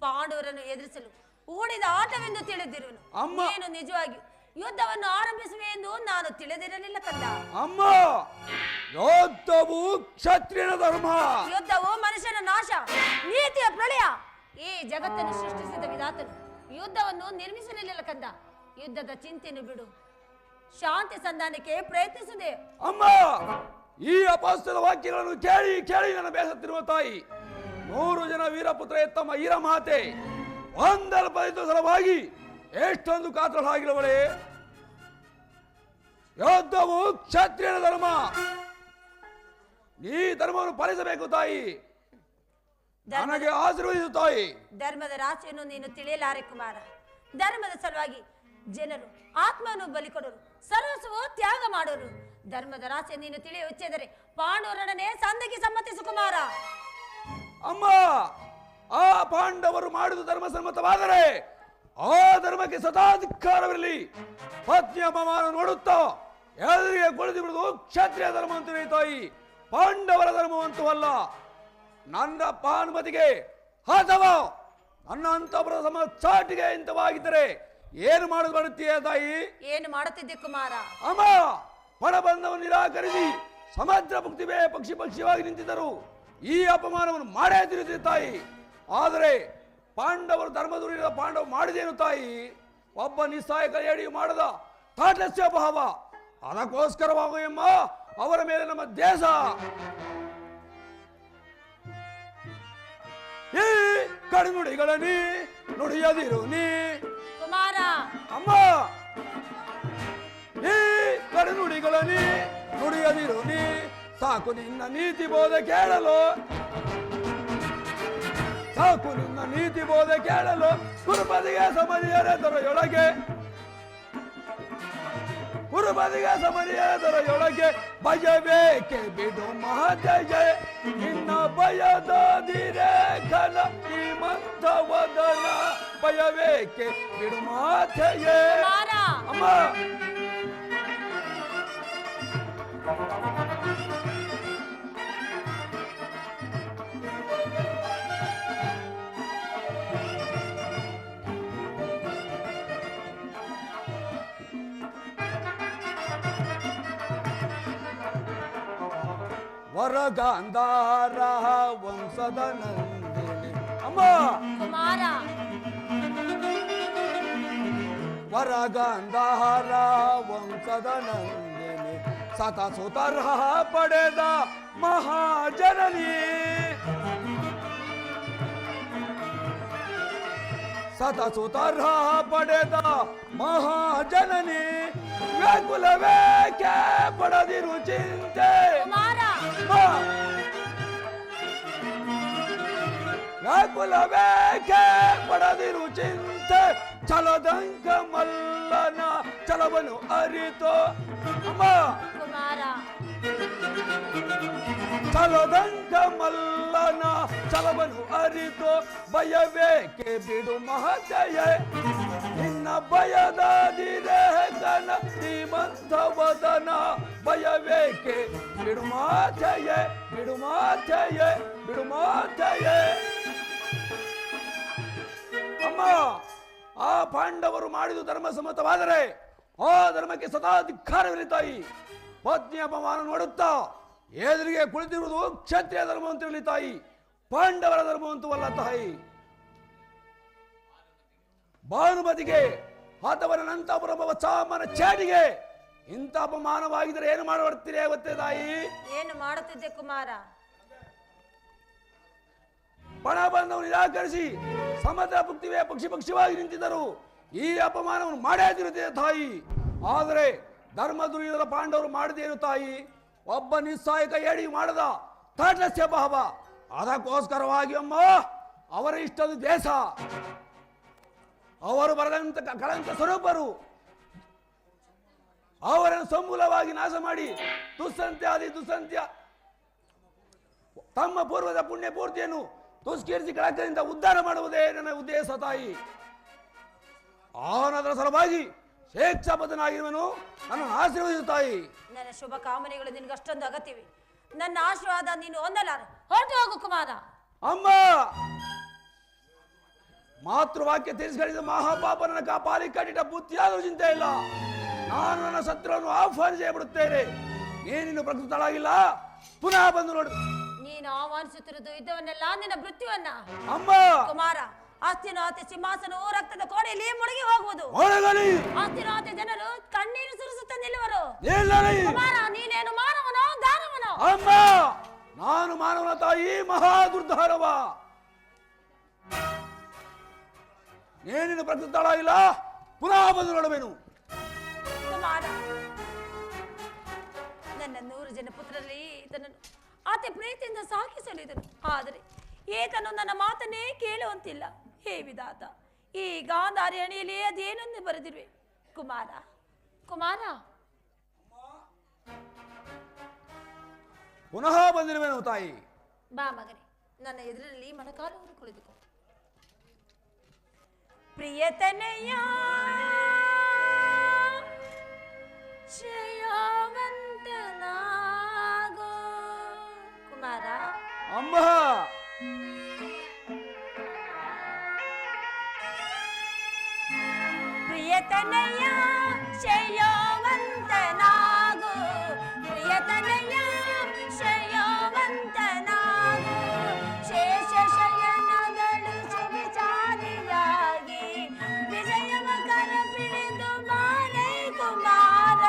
ಪಾಂಡವರನ್ನು ಎದುರಿಸಲು ಹೂಡಿದ ಆಟವೆಂದು ತಿಳಿದಿರುವನು. ಅಮ್ಮ, ನೀನು ನಿಜವಾಗಿ ಯುದ್ಧವನ್ನು ಆರಂಭಿಸುವೆ ಎಂದು ನಾನು ತಿಳಿದಿರಲಿಲ್ಲ ಕಂದ. ಅಮ್ಮ, ಯೋಧವು ಕ್ಷತ್ರಿಯನ ಧರ್ಮ. ಯುದ್ಧವು ಮನುಷ್ಯನ ನಾಶ, ನೀತಿಯ ಪ್ರಳಯ. ಈ ಜಗತ್ತನ್ನು ಸೃಷ್ಟಿಸಿದ ವಿಧಾತನು ಯುದ್ಧವನ್ನು ನಿರ್ಮಿಸಲಿಲ್ಲ ಕಂದ. ಯುದ್ಧದ ಚಿಂತೆಯನ್ನು ಬಿಡು, ಶಾಂತಿ ಸಂಧಾನಕ್ಕೆ ಪ್ರಯತ್ನಿಸಿದೆ. ಅಮ್ಮ, ಈ ಅಪಸ್ಥದ ವಾಕ್ಯಗಳನ್ನು ಕೇಳಿ ಕೇಳಿ ನನ್ನ ಬೇಸತ್ತಿರುವ ತಾಯಿ. 100 ಜನ ವೀರಪುತ್ರ ಎತ್ತಮ್ಮ ಈರ ಮಾತೆ ಒಂದರ ಪರಿತ ಸಲವಾಗಿ ಎಷ್ಟೊಂದು ಕಾತರಳಾಗಿರುವಳೆ. ಯೋಧವು ಕ್ಷತ್ರಿಯನ ಧರ್ಮ, ಈ ಧರ್ಮವನ್ನು ಪಾಲಿಸಬೇಕು ತಾಯಿ. ನನಗೆ ಆಶೀರ್ವದಿಸು ತಾಯಿ. ಧರ್ಮದ ರಾಶಿಯನ್ನು ನೀನು ತಿಳಿಯಲಾರೆ ಕುಮಾರ. ಧರ್ಮದ ಸಲುವಾಗಿ ಜನರು ಆತ್ಮವನ್ನು ಬಲಿ ಕೊಡೋರು, ಸರ್ವಸ್ವವು ತ್ಯಾಗ ಮಾಡೋರು. ಧರ್ಮದ ರಾಶಿ ನೀನು ತಿಳಿಯ ಉಚ್ಚೆದರೆ ಪಾಂಡವರೊಡನೆ ಸಂಧಿಗೆ ಸಮ್ಮತಿಸು ಕುಮಾರ. ಅಮ್ಮ, ಆ ಪಾಂಡವರು ಮಾಡುವುದು ಧರ್ಮ ಸಮ್ಮತವಾದರೆ ಆ ಧರ್ಮಕ್ಕೆ ಸದಾಧಿಕಾರವಿರಲಿ. ಪತ್ನಿಯ ಅಪಮಾನ ನೋಡುತ್ತಾ ಎದುರಿಗೆ ಕುಳಿತು ಬಿಡುವುದು ಕ್ಷತ್ರಿಯ ಧರ್ಮ ಅಂತಿದೆ ತಾಯಿ, ಪಾಂಡವರ ಧರ್ಮವಂತೂ ಅಲ್ಲ. ನನ್ನ ಪಾನುಮತಿಗೆ ಅಥವಾ ನನ್ನ ಅಂತಪುರ ಸಮ ಚಾಟಿಗೆ ಇಂಥವಾಗಿದ್ದರೆ ಏನು ಮಾಡೋದು ಮಾಡುತ್ತೀಯ ತಾಯಿ? ಏನು ಮಾಡುತ್ತಿದ್ದೆ ಕುಮಾರ? ಅಮ್ಮ, ಪಣಬಂಧವನ್ನು ನಿರಾಕರಿಸಿ ಸಮುದ್ರ ಮುಕ್ತಿವೇ ಪಕ್ಷಿಯಾಗಿ ನಿಂತಿದ್ದರು. ಈ ಅಪಮಾನವನ್ನು ಮಾಡೇ ತಿರುತ್ತಿದೆ ತಾಯಿ. ಆದರೆ ಪಾಂಡವರು ಧರ್ಮದೂರಿದ ಪಾಂಡವ ಮಾಡಿದೇನು ತಾಯಿ? ಒಬ್ಬ ನಿಸ್ಸಹಾಯಕ ಏಡಿಯು ಮಾಡದ ತಾಟಸ್ಯ ಭಾವ. ಅದಕ್ಕೋಸ್ಕರವಾಗು ಎಂಬ ಅವರ ಮೇಲೆ ನಮ್ಮ ದೇಶ. ಈ ಕಡಿನುಡಿಗಳನಿ ನುಡಿಯದಿರು ನೀ ಕುಮಾರ. ಅಮ್ಮ, ಈ ಕಡಿನುಡಿಗಳನಿ ನುಡಿಯದಿರು ನೀ. ಸಾಕು ನಿನ್ನ ನೀತಿ ಬೋಧೆ ಕೇಳಲು, ಸಾಕು ನಿನ್ನ ನೀತಿ ಬೋಧೆ ಕೇಳಲು. ಕುರುಪದಿಗೆ ಸಮನಿಯರ ದೊರೆಯೊಳಗೆ, ಕುರುಪದಿಗೆ ಸಮನಿಯರ ದೊರೆಯೊಳಗೆ ಭಯಬೇಕೆ ಬಿಡು ಮಹಜಯ. ನಿನ್ನ ಭಯದಾದಿರೆ ಘನ ಶ್ರೀಮಂತ ವದನ, ಭಯಬೇಕೆ ಬಿಡು ಮಾತೆಯ. ಅಮ್ಮ, ವರಗಾಂಧಾರ ವಂಶದ ನಂದಿನಿ. ಅಮ್ಮ ಕುಮಾರ, ವರಗಾಂಧಾರ ವಂಶದ ನಂದಿನಿ, ಸತಸುತರ್ಹ ಪಡೆದ ಮಹಾಜನನಿ. ಸತಸುತರ ಪಡೆದ ಮಹಾಜನನಿ ವ್ಯಾಕುಲವೇಕೆ ಪಡೆದಿರು ಚಿಂತೆ ಕುಮಾರ ವ್ಯಾಕುಲವೇಕೆ ಪಡೆದಿರು ಚಿಂತೆ ಛಲದಂಕ ಮಲ್ಲನ ಛಲವನ್ನು ಅರಿತು ಅಮ್ಮ ಕುಮಾರ ಛಲದಂಕ ಮಲ್ಲನ ಛಲವನ್ನು ಅರಿತು ಭಯವೇಕೆ ಬಿಡು ಮಹಜಯ ನಿನ್ನ ಭಯದಾದಿರೇಗನ ಶ್ರೀಮಂತವದನ ಭಯವೇಕೆ ಬಿಡು ಮಾತೆಯ ಬಿಡು ಮಾತೆಯ ಬಿಡು ಮಾತೆಯ ಅಮ್ಮ ಆ ಪಾಂಡವರು ಮಾಡಿದು ಧರ್ಮ ಸಮ್ಮತವಾದರೆ ಆ ಧರ್ಮಕ್ಕೆ ಸದಾ ಧಿಕ್ಕಾರವಿಲ್ಲ ತಾಯಿ. ಪತ್ನಿ ಅಪಮಾನ ನೋಡುತ್ತಾ ಎದುರಿಗೆ ಕುಳಿತಿರುವುದು ಕ್ಷತ್ರಿಯ ಧರ್ಮ ಅಂತ ಹೇಳಿ ತಾಯಿ, ಪಾಂಡವರ ಧರ್ಮವಂತವಲ್ಲ ತಾಯಿ. ಭಾನುಮತಿಗೆ ಅಥವಾ ನಂತಪುರ ಚಾಮನ ಚಾಟಿಗೆ ಇಂಥ ಅಪಮಾನವಾಗಿದ್ದರೆ ಏನು ಮಾಡುತ್ತೀರಿ ಗೊತ್ತೇ ತಾಯಿ? ಏನು ಮಾಡುತ್ತಿದ್ದೆ ಕುಮಾರ? ಪಣ ಬಂದವರು ನಿರಾಕರಿಸಿ ಸಮುದ್ರ ಪುಕ್ತಿವೆ ಪಕ್ಷವಾಗಿ ನಿಂತಿದ್ದರು. ಈ ಅಪಮಾನವನ್ನು ಮಾಡೇ ತಿರುತ್ತಿದೆ ತಾಯಿ. ಆದರೆ ಧರ್ಮ ದುರ್ಯೋಧನ ಪಾಂಡವರು ಮಾಡಿದೇನು ತಾಯಿ? ಒಬ್ಬ ನಿಸ್ಸಾಯಕ ಏಡಿ ಮಾಡದ ತಾಟಸ್ಯ ಭಾವ. ಅದಕ್ಕೋಸ್ಕರವಾಗಿ ಅಮ್ಮ ಅವರ ಇಷ್ಟದ ದೇಶ, ಅವರು ಬರದಂತ ಕಳಂಕ ಸ್ವರೂಪರು, ಅವರನ್ನು ಸಮೂಲವಾಗಿ ನಾಶ ಮಾಡಿ ದುಸ್ಸಂತ್ಯ ತಮ್ಮ ಪೂರ್ವದ ಪುಣ್ಯ ಪೂರ್ತಿಯನ್ನು ತುಸ್ಕೀರ್ತಿ ಕಳಕದಿಂದ ಉದ್ಧಾರ ಮಾಡುವುದೇ ನನ್ನ ಉದ್ದೇಶ ತಾಯಿ. ಅವನದರ ಸಲುವಾಗಿ ಶೇಕ್ಷಾಪದನಾಗಿರುವನು ನನ್ನ ಆಶೀರ್ವದಿಸು ತಾಯಿ. ನನ್ನ ಶುಭ ಕಾಮನೆಗಳು ನಿನಗೆ ಅಷ್ಟೊಂದು ಅಗತ್ಯವೆ. ನನ್ನ ಆಶೀರ್ವಾದ ನೀನು ಹೊಂದಲಾರ. ಹೊರಟು ಹೋಗು ಕುಮಾರ. ಅಮ್ಮ ಮಾತೃವಾಕ್ಯ ತಿರಸ್ಕರಿಸಿದ ಮಹಾಪಾಪ ನನ್ನ ಕಾಪಾಲಿ ಕಟ್ಟಿಟ ಬುದ್ಧಿಯಾದರೂ ಚಿಂತೆ ಇಲ್ಲ. ನಾನು ನನ್ನ ಶತ್ರುವನ್ನು ಆಹ್ವಾನಿಸೇ ಬಿಡುತ್ತೇನೆ. ನೀನಿನ್ನು ಪ್ರಕೃತಳಾಗಿಲ್ಲ, ಪುನಃ ಬಂದು ನೋಡು. ನೀನು ಆಹ್ವಾನಿಸುತ್ತಿರುವುದು ಯುದ್ಧವನ್ನೆಲ್ಲ ನಿನ್ನ ಮೃತ್ಯುವನ್ನ. ಅಮ್ಮ ಕುಮಾರ, ಆಸ್ತಿನಾತಿ ಸಿಂಹಾಸನವು ರಕ್ತದ ಕೋಣೆಯಲ್ಲಿ ಮುಳುಗಿ ಹೋಗುವುದು. ಆಸ್ತಿನಾತಿ ಜನರು ಕಣ್ಣೀರು ಸುರಿಸುತ್ತ ನಿಲ್ಲುವರು. ಕುಮಾರ, ನೀನೇನು ಮಾನವನೋ ದಾನವನೋ? ಅಮ್ಮ ನಾನು ಮಾನವನ ತಾಯಿ, ಮಹಾ ದುರ್ಧಾರವ. ಏನೇನು ಪ್ರಕೃತಳಾಗಿಲ್ಲ, ಪುನಃ ಬಂದು ನೋಡಬೇನು. ಕುಮಾರ, ನನ್ನ 100 ಜನ ಪುತ್ರರಲ್ಲಿ ಈತನನ್ನು ಅತಿ ಪ್ರೀತಿಯಿಂದ ಸಾಕಿಸಲಿದನು. ಆದರೆ ಈತನು ನನ್ನ ಮಾತನ್ನೇ ಕೇಳುವಂತಿಲ್ಲ. ಹೇ ವಿಧಾತ, ಈ ಗಾಂಧಾರಿ ಅಣಿಯಲ್ಲಿ ಅದೇನೆಂದು ಬರೆದಿರುವೆ? ಕುಮಾರ ಕುಮಾರ ಪುನಃ ಬಂದಿರುವೆನು ತಾಯಿ. ಬಾ ಮಗನೇ, ನನ್ನ ಎದುರಲ್ಲಿ ಮೊಣಕಾಲುವನ್ನು ಕುಳಿತುಕೋ. ಪ್ರಿಯತನೆಯ ಶ್ರೇಯವಂತನಾಗೋ. ಕುಮಾರ ಅಮ್ಮ ಪ್ರಿಯತನೆಯ ಶ್ರೇಯವಂತನಾಗೋ. ಪ್ರಿಯತನೆಯ ಶ್ರೇಯವಂತನಾಗೋ. ಶೇಷ ಶಯನಗಳು ಶುಭಿಚಾರಿಯಾಗಿ ವಿಜಯವ ಕರ ಪಿಡಿದು ಮಾರೇ ಕುಮಾರ.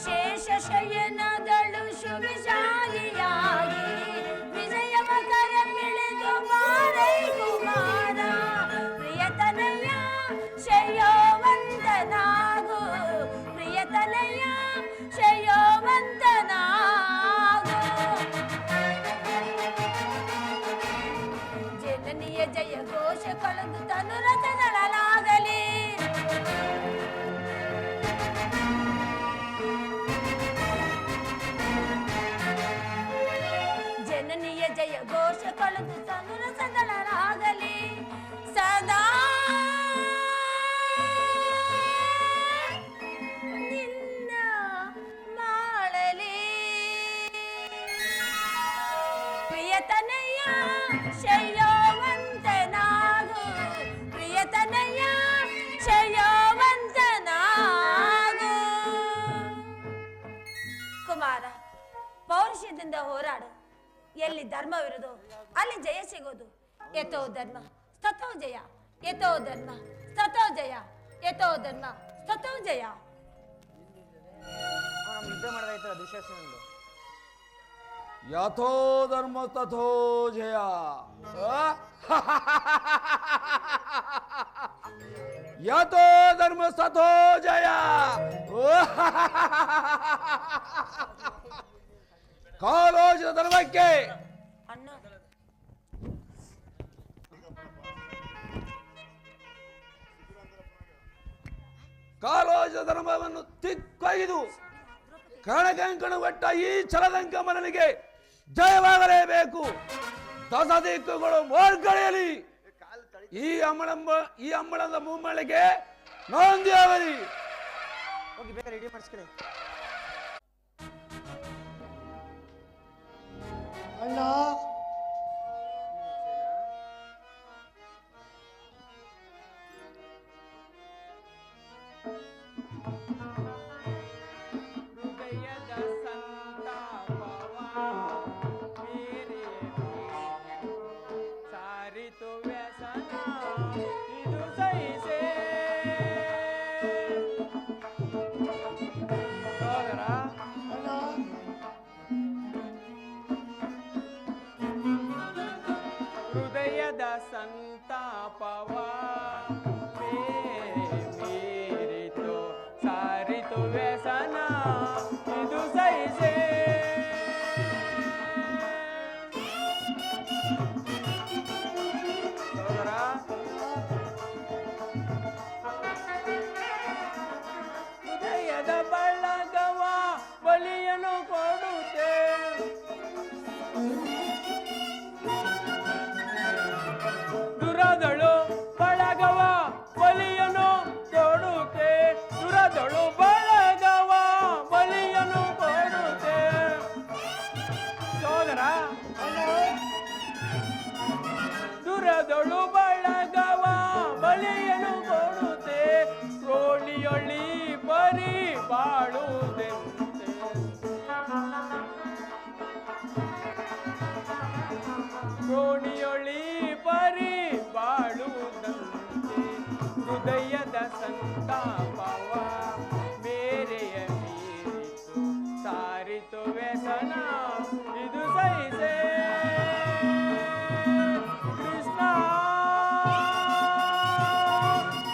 ಶೇಷ ಶಯನದಳು ಶುಭಿಶಾಲಿಯಾಗಿ ವಿಜಯವ ಕರ ಪಿಡಿದು ಮಾರೇ ಕುಮಾರ. ಪ್ರಿಯತನೆಯ ಶ್ರೇಯವಂತನಾಗು. ಪ್ರಿಯತನೆಯ ಶ್ರೇಯವಂತನಾಗು. ಜನನಿಯ ಜಯ ಘೋಷ ಕಳೆದು ತನು ರಥದಳಲಾಗಲಿ. ಜನನಿಯ ಜಯ ಘೋಷ ಕಳೆದು ತನು ರಥದಳಲಾಗಲಿ. ಸದಾ ನಿನ್ನ ಮಾಡಲಿ. ಪ್ರಿಯತನೆಯ ಶ್ರೇಯವಂತನಾಗು. ಪ್ರಿಯತನೆಯ ಶ್ರೇಯವಂತನಾಗು. ಕುಮಾರ, ಪೌರುಷದಿಂದ ಹೋರಾಡು. ಎಲ್ಲಿ ಧರ್ಮವಿರುವುದೋ ಅಲ್ಲಿ ಜಯ ಸಿಗೋದು. ಯಥೋ ಧರ್ಮ ತಥೋ ಜಯ. ಯಥೋ ಧರ್ಮ ತಥೋ ಜಯ. ಯಥೋ ಧರ್ಮ ತಥೋ ಜಯ. ಯುದ್ಧ ಮಾಡೋದಾಯ್ತಲ್ಲ ದುಶ್ಯಾಸನಂದು. ಯಥೋ ಧರ್ಮ ತಥೋ ಜಯ. ಯಥೋ ಧರ್ಮ ತಥೋ ಜಯ. ಕಾಲೋಚಿತ ಧರ್ಮಕ್ಕೆ ಅಣ್ಣ ಕಾಲೋಚಿತ ಧರ್ಮವನ್ನು ತಿಕ್ಕೊಯ್ದು ಕಣಕಂಕಣಗೊಟ್ಟ ಈ ಛಲದಂಕ ಮನನಿಗೆ ಜಯವಾಗಲೇಬೇಕು. ದಸ ದಿಕ್ಕುಗಳು ಮೋರ್ಗಳೆಯಲಿ. ಈ ಅಮ್ಮಳದ ಮುಮ್ಮಳಿಗೆ ನೋಂದಿಯಾಗಲಿ. ಹೋಗಿ ಬೇಗ ರೆಡಿ ಮಾಡಿಸ್ಕೊಳ್ಳಿ. ಅಣ್ಣ ಹೃದಯದ ಸಂತಾಪವ ಮೀರಿತು ಸಾರಿತು ವ್ಯಸನ ಇದು ಸಹಿಸೆ. ಹೃದಯದ ಬಳಗವ ಬಲಿಯನು ಕೊಡುತ್ತೆ. ದುರದಳು ಬಳಗವ ಬಲಿಯನು ಕೊಡುತ್ತೆ. ದುರದಳು ಬಳಗವ ಬಲಿಯನು ಕೊಡುತ್ತೆ. ಸೋದರ ದುರದಳು ಬಳಗವ ಬಲಿಯನು ಕೊಡುತ್ತೆ. ರೋಣಿಯೊಳಿ ಬರಿ ಬಾಳುವುದೆಂತೆ. ರೋಣಿಯೊಳಿ ಬರಿ ಬಾಳುವುದಂತೆ. ಹೃದಯದ ಸಂತಾಪವ ಮೇರೆಯ ಮೀರಿತು ಸಾರಿತು ವ್ಯಸನ ಇದು ಸಹಿಸೆ. ಕೃಷ್ಣ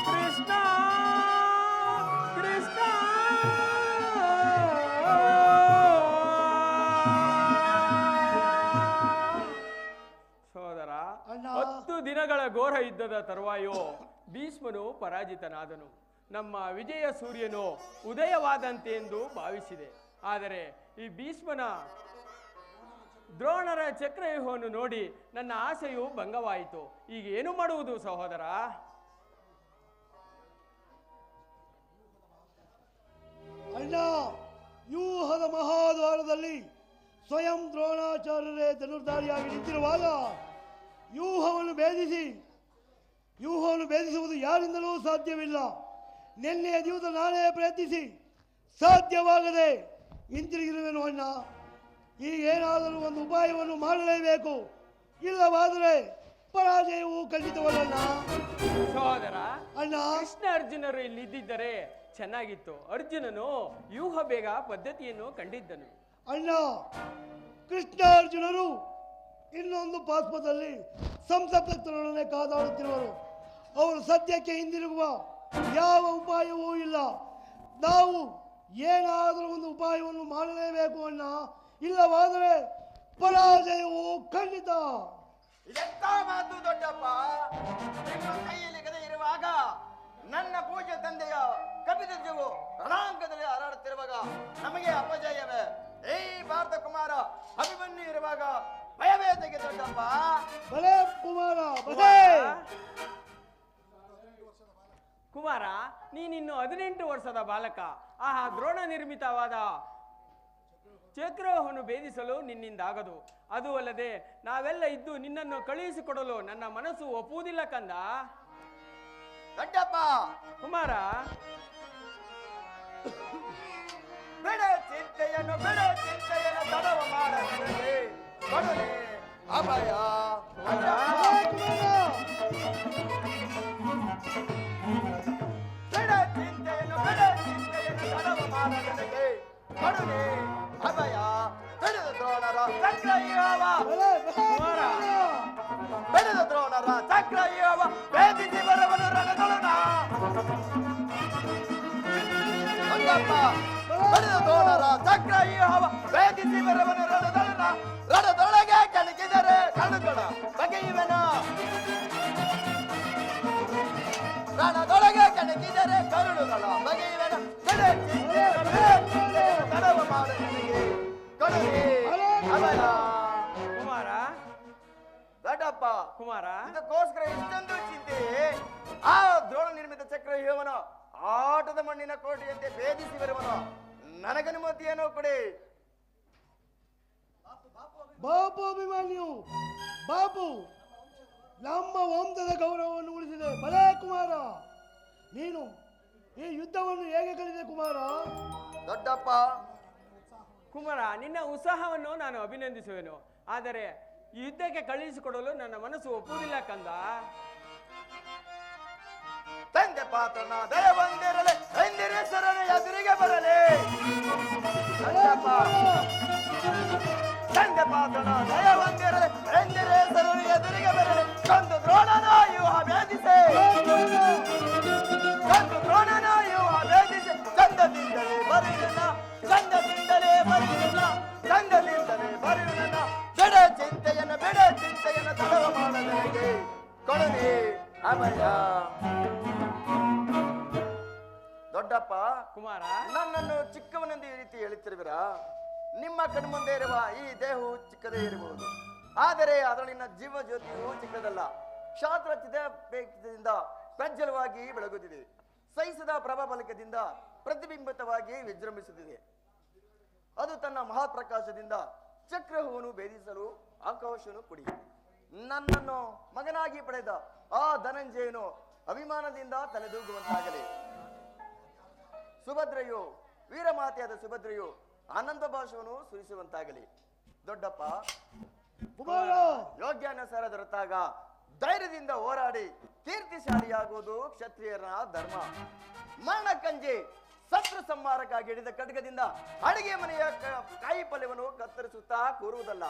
ಕೃಷ್ಣ ಕೃಷ್ಣ. ಸೋದರ, 10 ದಿನಗಳ ಘೋರ ಯುದ್ಧದ ತರುವಾಯೋ ಭೀಷ್ಮನು ಪರಾಜಿತನಾದನು. ನಮ್ಮ ವಿಜಯ ಸೂರ್ಯನು ಉದಯವಾದಂತೆ ಎಂದು ಭಾವಿಸಿದೆ. ಆದರೆ ಈ ಭೀಷ್ಮನ ದ್ರೋಣರ ಚಕ್ರವ್ಯೂಹವನ್ನು ನೋಡಿ ನನ್ನ ಆಸೆಯು ಭಂಗವಾಯಿತು. ಈಗ ಏನು ಮಾಡುವುದು ಸಹೋದರ? ಅಣ್ಣ, ವ್ಯೂಹದ ಮಹಾದ್ವಾರದಲ್ಲಿ ಸ್ವಯಂ ದ್ರೋಣಾಚಾರ್ಯರೇ ಧನುರ್ಧಾರಿಯಾಗಿ ನಿಂತಿರುವಾಗ ವ್ಯೂಹವನ್ನು ಭೇದಿಸುವುದು ಯಾರಿಂದಲೂ ಸಾಧ್ಯವಿಲ್ಲ. ನಿನ್ನೆಯ ದಿವಸ ನಾನೇ ಪ್ರಯತ್ನಿಸಿ ಸಾಧ್ಯವಾಗದೆ ಹಿಂತಿರುಗಿರುವೆನು ಅಣ್ಣ. ಈಗೇನಾದರೂ ಒಂದು ಉಪಾಯವನ್ನು ಮಾಡಲೇಬೇಕು. ಇಲ್ಲವಾದರೆ ಪರಾಜಯವು ಖಂಡಿತವಲ್ಲ ಸಹೋದರ. ಅಣ್ಣ, ಕೃಷ್ಣ ಅರ್ಜುನರು ಇಲ್ಲಿದ್ದರೆ ಚೆನ್ನಾಗಿತ್ತು. ಅರ್ಜುನನು ವ್ಯೂಹ ಬೇಗ ಪದ್ಧತಿಯನ್ನು ಕಂಡಿದ್ದನು. ಅಣ್ಣ, ಕೃಷ್ಣ ಅರ್ಜುನರು ಇನ್ನೊಂದು ಪಾಸ್ಪದಲ್ಲಿ ಸಂಸಪ್ತರೊಡನೆ ಕಾದಾಡುತ್ತಿರುವರು. ಅವರು ಸದ್ಯಕ್ಕೆ ಹಿಂದಿರುಗುವ ಯಾವ ಉಪಾಯವೂ ಇಲ್ಲ. ನಾವು ಏನಾದರೂ ಒಂದು ಉಪಾಯವನ್ನು ಮಾಡಲೇಬೇಕು ಅಣ್ಣ. ಇಲ್ಲವಾದರೆ ಪರಾಜಯವು ಖಂಡಿತ. ಇದೆಂತ ಮಾತು ದೊಡ್ಡಪ್ಪ? ನಿಮ್ಮ ಕೈಯಲ್ಲಿ ಗದೆ ಇರುವಾಗ, ನನ್ನ ಪೂಜ್ಯ ತಂದೆಯ ಕಪಿಧ್ವಜವು ರಣಾಂಗದಲ್ಲಿ ಹಾರಾಡುತ್ತಿರುವಾಗ ನಮಗೆ ಅಪಜಯವೇ? ಈ ಭಾರತ ಕುಮಾರ ಅಭಿಮನ್ಯು ಇರುವಾಗ ಭಯವೇ ತೆಗೆ ದೊಡ್ಡಪ್ಪ. ಬಲೆ ಕುಮಾರ, ಬಲೆ. ಕುಮಾರ, ನೀನಿನ್ನು 18 ವರ್ಷದ ಬಾಲಕ. ಆಹಾ, ದ್ರೋಣ ನಿರ್ಮಿತವಾದ ಚಕ್ರವ್ಯೂಹವನ್ನು ಭೇದಿಸಲು ನಿನ್ನಿಂದಾಗದು. ಅದು ಅಲ್ಲದೆ ನಾವೆಲ್ಲ ಇದ್ದು ನಿನ್ನನ್ನು ಕಳುಹಿಸಿಕೊಡಲು ನನ್ನ ಮನಸ್ಸು ಒಪ್ಪುವುದಿಲ್ಲ ಕಂದ. ದೊಡ್ಡಪ್ಪ ಕುಮಾರ, ಬಿಡ ಚಿಂತೆಯನ್ನು ತಡವ ಮಾಡದೆ ಕೊಡಲಿ ಅಭಯ. ಬಿಡ ಚಿಂತೆಯನ್ನು ತಡವ ಮಾಡದೆ ಕೊಡಲಿ ದೊಡ್ಡಪ್ಪ ಬಡಿದ ತೋಳರ ಚಕ್ರ ಈ ಹವ ವೇದಿಸಿ ಬರವನ ರಣದೊಳಗೆ ಕೆಣಕಿದರೆ ಕಣುಕಣ ಬಗೆಯುವೆನ ರಣದೊಳಗೆ ಕೆಣಕಿದರೆ ಕರುಳುಗಳ ಬಗೆಯುವೆನ ತಡವ ಮಾಡ ನನಗೆ ಕಡುವೆ ಅಮಲ ಕುಮಾರ ದೊಡ್ಡಪ್ಪ ಕುಮಾರ ಇದಕ್ಕೋಸ್ಕರ ಇಷ್ಟೊಂದು ಚಿಂತೆ ಆ ದ್ರೋಣ ನಿರ್ಮಿತ ಚಕ್ರ ಹೇವನ ಆಟದ ಮಣ್ಣಿನ ಕೋಟೆಯಂತೆ ಭೇದಿಸಿ ಬರುವನು ನನಗನುಮತಿಯನ್ನು ಕೊಡಿ. ಬಾಪು ಅಭಿಮಾನ್ಯು ಬಾಪು ನಮ್ಮ ವಂಶದ ಗೌರವವನ್ನು ಉಳಿಸಿದೆ. ಭಲೇ ಕುಮಾರ, ನೀನು ಈ ಯುದ್ಧವನ್ನು ಹೇಗೆ ಕಲಿತೆ ಕುಮಾರ? ದೊಡ್ಡಪ್ಪ ಕುಮಾರ, ನಿನ್ನ ಉತ್ಸಾಹವನ್ನು ನಾನು ಅಭಿನಂದಿಸುವೆನು. ಆದರೆ ಈ ಯುದ್ಧಕ್ಕೆ ಕಳುಹಿಸಿಕೊಡಲು ನನ್ನ ಮನಸ್ಸು ಒಪ್ಪುವುದಿಲ್ಲ ಕಂದ. ತಂದೆ ಪಾತ್ರನ ದಯ ಬಂದಿರಲಿ ಎಂದಿರೇಶ್ವರನ ಎದುರಿಗೆ ಬರಲಿ. ದೊಡ್ಡಪ್ಪ ತಂದೆ ಪಾತ್ರನ ದಯ ಬಂದಿರಲಿ ಎಂದಿರೇಶ್ವರನ ಎದುರಿಗೆ ಬರಲಿ. ಕಂದು ದ್ರೋಣನ ವ್ಯೂಹ ಭೇದಿಸಿ ಕಂದು ದ್ರೋಣನ ವ್ಯೂಹ ಭೇದಿಸಿ ಚಂದದಿಂದಲೇ ಬರೆಯುವನ ಚಂದದಿಂದಲೇ ಬರೆಯುವನ ಚಂದದಿಂದಲೇ ಬರೆಯುವನ ಬಿಡ ಚಿಂತೆಯನ್ನು ತಡವ ಮಾಡನನಗೆ ಕೊಡಲಿ ಅಭಯ. ದೊಡ್ಡಪ್ಪ ಕುಮಾರ, ನನ್ನನ್ನು ಚಿಕ್ಕವನೆಂದು ಈ ರೀತಿ ಹೇಳುತ್ತಿರುವಿರಾ? ನಿಮ್ಮ ಕಣ್ಮುಂದೆ ಇರುವ ಈ ದೇಹವು ಚಿಕ್ಕದೇ ಇರಬಹುದು, ಆದರೆ ಅದರಲ್ಲಿನ ಜೀವ ಜ್ಯೋತಿಯು ಚಿಕ್ಕದಲ್ಲ. ಕ್ಷಾತ್ರ ಚಿದದಿಂದ ಪ್ರಜ್ವಲವಾಗಿ ಬೆಳಗುತ್ತಿದೆ. ಸಹಿಸದ ಪ್ರಭಾಬಲಕದಿಂದ ಪ್ರತಿಬಿಂಬಿತವಾಗಿ ವಿಜೃಂಭಿಸುತ್ತಿದೆ. ಅದು ತನ್ನ ಮಹಾಪ್ರಕಾಶದಿಂದ ಚಕ್ರವನ್ನು ಭೇದಿಸಲು ಆಕಾಶವನ್ನು ಕೊಡಿ. ನನ್ನನ್ನು ಮಗನಾಗಿ ಪಡೆದ ಆ ಧನಂಜಯನು ಅಭಿಮಾನದಿಂದ ತಲೆದೂಗುವಂತಾಗಲಿ. ಸುಭದ್ರೆಯು ವೀರಮಾತೆಯಾದ ಸುಭದ್ರೆಯು ಆನಂದ ಭಾಷವನ್ನು ಸುರಿಸುವಂತಾಗಲಿ. ದೊಡ್ಡಪ್ಪ ಯೋಗ್ಯಾನುಸಾರ ದೊರೆತಾಗ ಧೈರ್ಯದಿಂದ ಹೋರಾಡಿ ಕೀರ್ತಿಶಾಲಿಯಾಗುವುದು ಕ್ಷತ್ರಿಯರ ಧರ್ಮ. ಮರಣ ಕಂಜಿ ಶತ್ರು ಸಂಹಾರಕ್ಕಾಗಿ ಹಿಡಿದ ಖಡ್ಗದಿಂದ ಅಡಿಗೆ ಮನೆಯ ಕಾಯಿ ಪಲ್ಯವನ್ನು ಕತ್ತರಿಸುತ್ತಾ ಕೂರುವುದಲ್ಲ.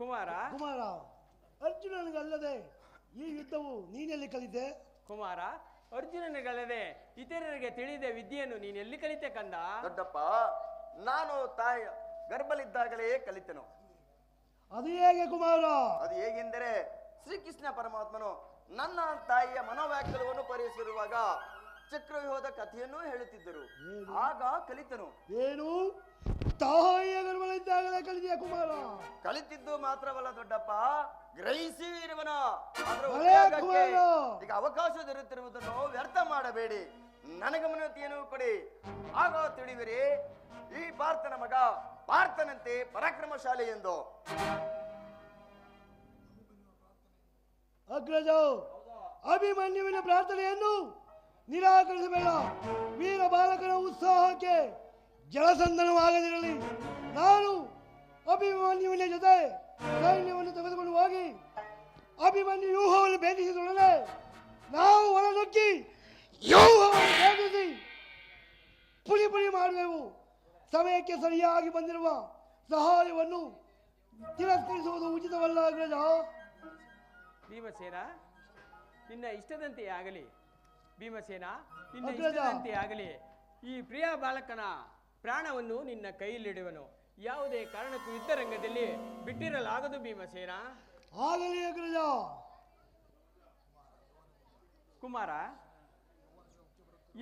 ಕುಮಾರ ಕುಮಾರ, ಅರ್ಜುನನಿಗಲ್ಲದೆ ಈ ಯುದ್ಧವು ನೀನೆಲ್ಲಿ ಕಲಿತೆ? ಕುಮಾರ, ಅರ್ಜುನನಿಗಲ್ಲದೆ ಇತರರಿಗೆ ತಿಳಿದ ವಿದ್ಯೆಯನ್ನು ನೀನು ಎಲ್ಲಿ ಕಲಿತೆ ಕಂದ? ದೊಡ್ಡಪ್ಪ, ನಾನು ತಾಯಿ ಗರ್ಭಲಿದ್ದಾಗಲೇ ಕಲಿತೆನು. ಅದು ಹೇಗೆ ಕುಮಾರ? ಅದು ಹೇಗೆಂದರೆ ಶ್ರೀಕೃಷ್ಣ ಪರಮಾತ್ಮನು ನನ್ನ ತಾಯಿಯ ಮನೋವ್ಯಾಕುಲವನ್ನು ಪರಿಹರಿಸಿರುವಾಗ ಚಕ್ರವ್ಯೂಹದ ಕಥೆಯನ್ನು ಹೇಳುತ್ತಿದ್ದರು. ಆಗ ಕಲಿತನು. ಏನು ತಾಯಿಯ ಗರ್ಭದಲ್ಲಿದ್ದಾಗಲೇ ಕಲಿತೆಯ ಕುಮಾರ? ಕಲಿತಿದ್ದು ಮಾತ್ರವಲ್ಲ ದೊಡ್ಡಪ್ಪ, ಗ್ರಹಿಸಿ ಇರುವನ. ಈಗ ಅವಕಾಶ ದೊರೆತಿರುವುದನ್ನು ವ್ಯರ್ಥ ಮಾಡಬೇಡಿ. ನನಗಮನತೆಯನ್ನು ಕೊಡಿ, ಆಗ ತಿಳಿವಿರಿ ಈ ಪಾರ್ಥನ ಮಗ ಪಾರ್ಥನಂತೆ ಪರಾಕ್ರಮಶಾಲಿ ಎಂದು. ಅಗ್ರಜ, ಅಭಿಮನ್ಯುವಿನ ಪ್ರಾರ್ಥನೆಯನ್ನು ನಿರಾಕರಿಸಬೇಡ. ವೀರ ಬಾಲಕನ ಉತ್ಸಾಹಕ್ಕೆ ಜಲಸಂಧನವಾಗದಿರಲಿ. ನಾನು ಅಭಿಮನ್ಯುವಿನ ಜೊತೆ ಸೈನ್ಯವನ್ನು ತೆಗೆದುಕೊಂಡು ಹೋಗಿ ಅಭಿಮನ್ಯು ವ್ಯೂಹವನ್ನು ಭೇದಿಸಿದೊಡನೆ ನಾವು ಒಳನುಗ್ಗಿ ವ್ಯೂಹವನ್ನು ಭೇದಿಸಿ ಪುಡಿ ಪುಡಿ ಮಾಡುವೆವು. ಸಮಯಕ್ಕೆ ಸರಿಯಾಗಿ ಬಂದಿರುವ ಸಹಾಯವನ್ನು ತಿರಸ್ಕರಿಸುವುದು ಉಚಿತವಲ್ಲ ಅಗ್ರಜ. ಭೀಮಸೇನ, ನಿನ್ನ ಇಷ್ಟದಂತೆ ಆಗಲಿ. ಭೀಮಸೇನ, ನಿನ್ನ ಅಗ್ರಜ. ಇಷ್ಟದಂತೆ ಆಗಲಿ. ಈ ಪ್ರಿಯ ಬಾಲಕನ ಪ್ರಾಣವನ್ನು ನಿನ್ನ ಕೈಯಲ್ಲಿಡುವನು. ಯಾವುದೇ ಕಾರಣಕ್ಕೂ ಯುದ್ಧರಂಗದಲ್ಲಿ ಬಿಟ್ಟಿರಲಾಗದು ಭೀಮಸೇನ. ಆಗಲಿ ಅಗ್ರಜ. ಕುಮಾರ,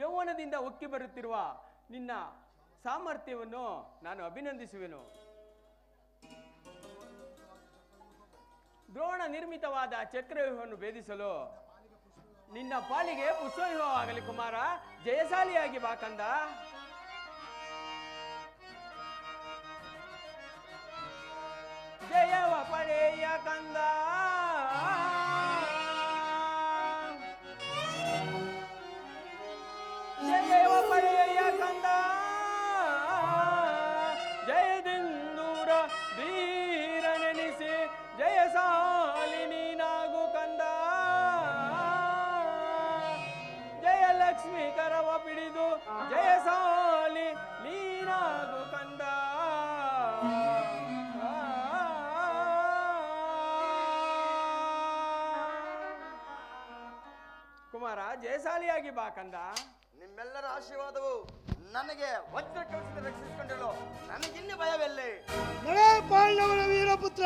ಯೌವನದಿಂದ ಉಕ್ಕಿ ಬರುತ್ತಿರುವ ನಿನ್ನ ಸಾಮರ್ಥ್ಯವನ್ನು ನಾನು ಅಭಿನಂದಿಸುವೆನು. ದ್ರೋಣ ನಿರ್ಮಿತವಾದ ಚಕ್ರವ್ಯೂಹವನ್ನು ಭೇದಿಸಲು ನಿನ್ನ ಪಾಲಿಗೆ ಪುಷ್ಪವ್ಯೂಹವಾಗಲಿ ಕುಮಾರ. ಜಯಶಾಲಿಯಾಗಿ ಬಾ ಕಂದ. ಜಯವ ಪಡೆಯ ಕಂದ. ಜಯವ ಪಡೆಯ ಕಂದ. ಜಯದಿಂದೂರ ಧೀರನೆನಿಸಿ ಜಯಶಾಲಿ ನೀನಾಗು ಕಂದ. ಜಯಲಕ್ಷ್ಮಿ ಕರವ ಪಿಡಿದು ಜಯಶಾಲಿ ನೀನಾಗು ಕಂದ. ಕುಮಾರ, ಜಯಶಾಲಿಯಾಗಿ ಬಾ ಕಂದ. ನಿಮ್ಮೆಲ್ಲರ ಆಶೀರ್ವಾದವು ನನಗೆ ವಜ್ರ ಕವಚದಿಂದ ರಕ್ಷಿಸಿಕೊಂಡಿರೋ ನನಗಿನ್ನು ಭಯವೆಲ್ಲಿ. ನಡೆ ಪಾಂಡವನ ವೀರಪುತ್ರ.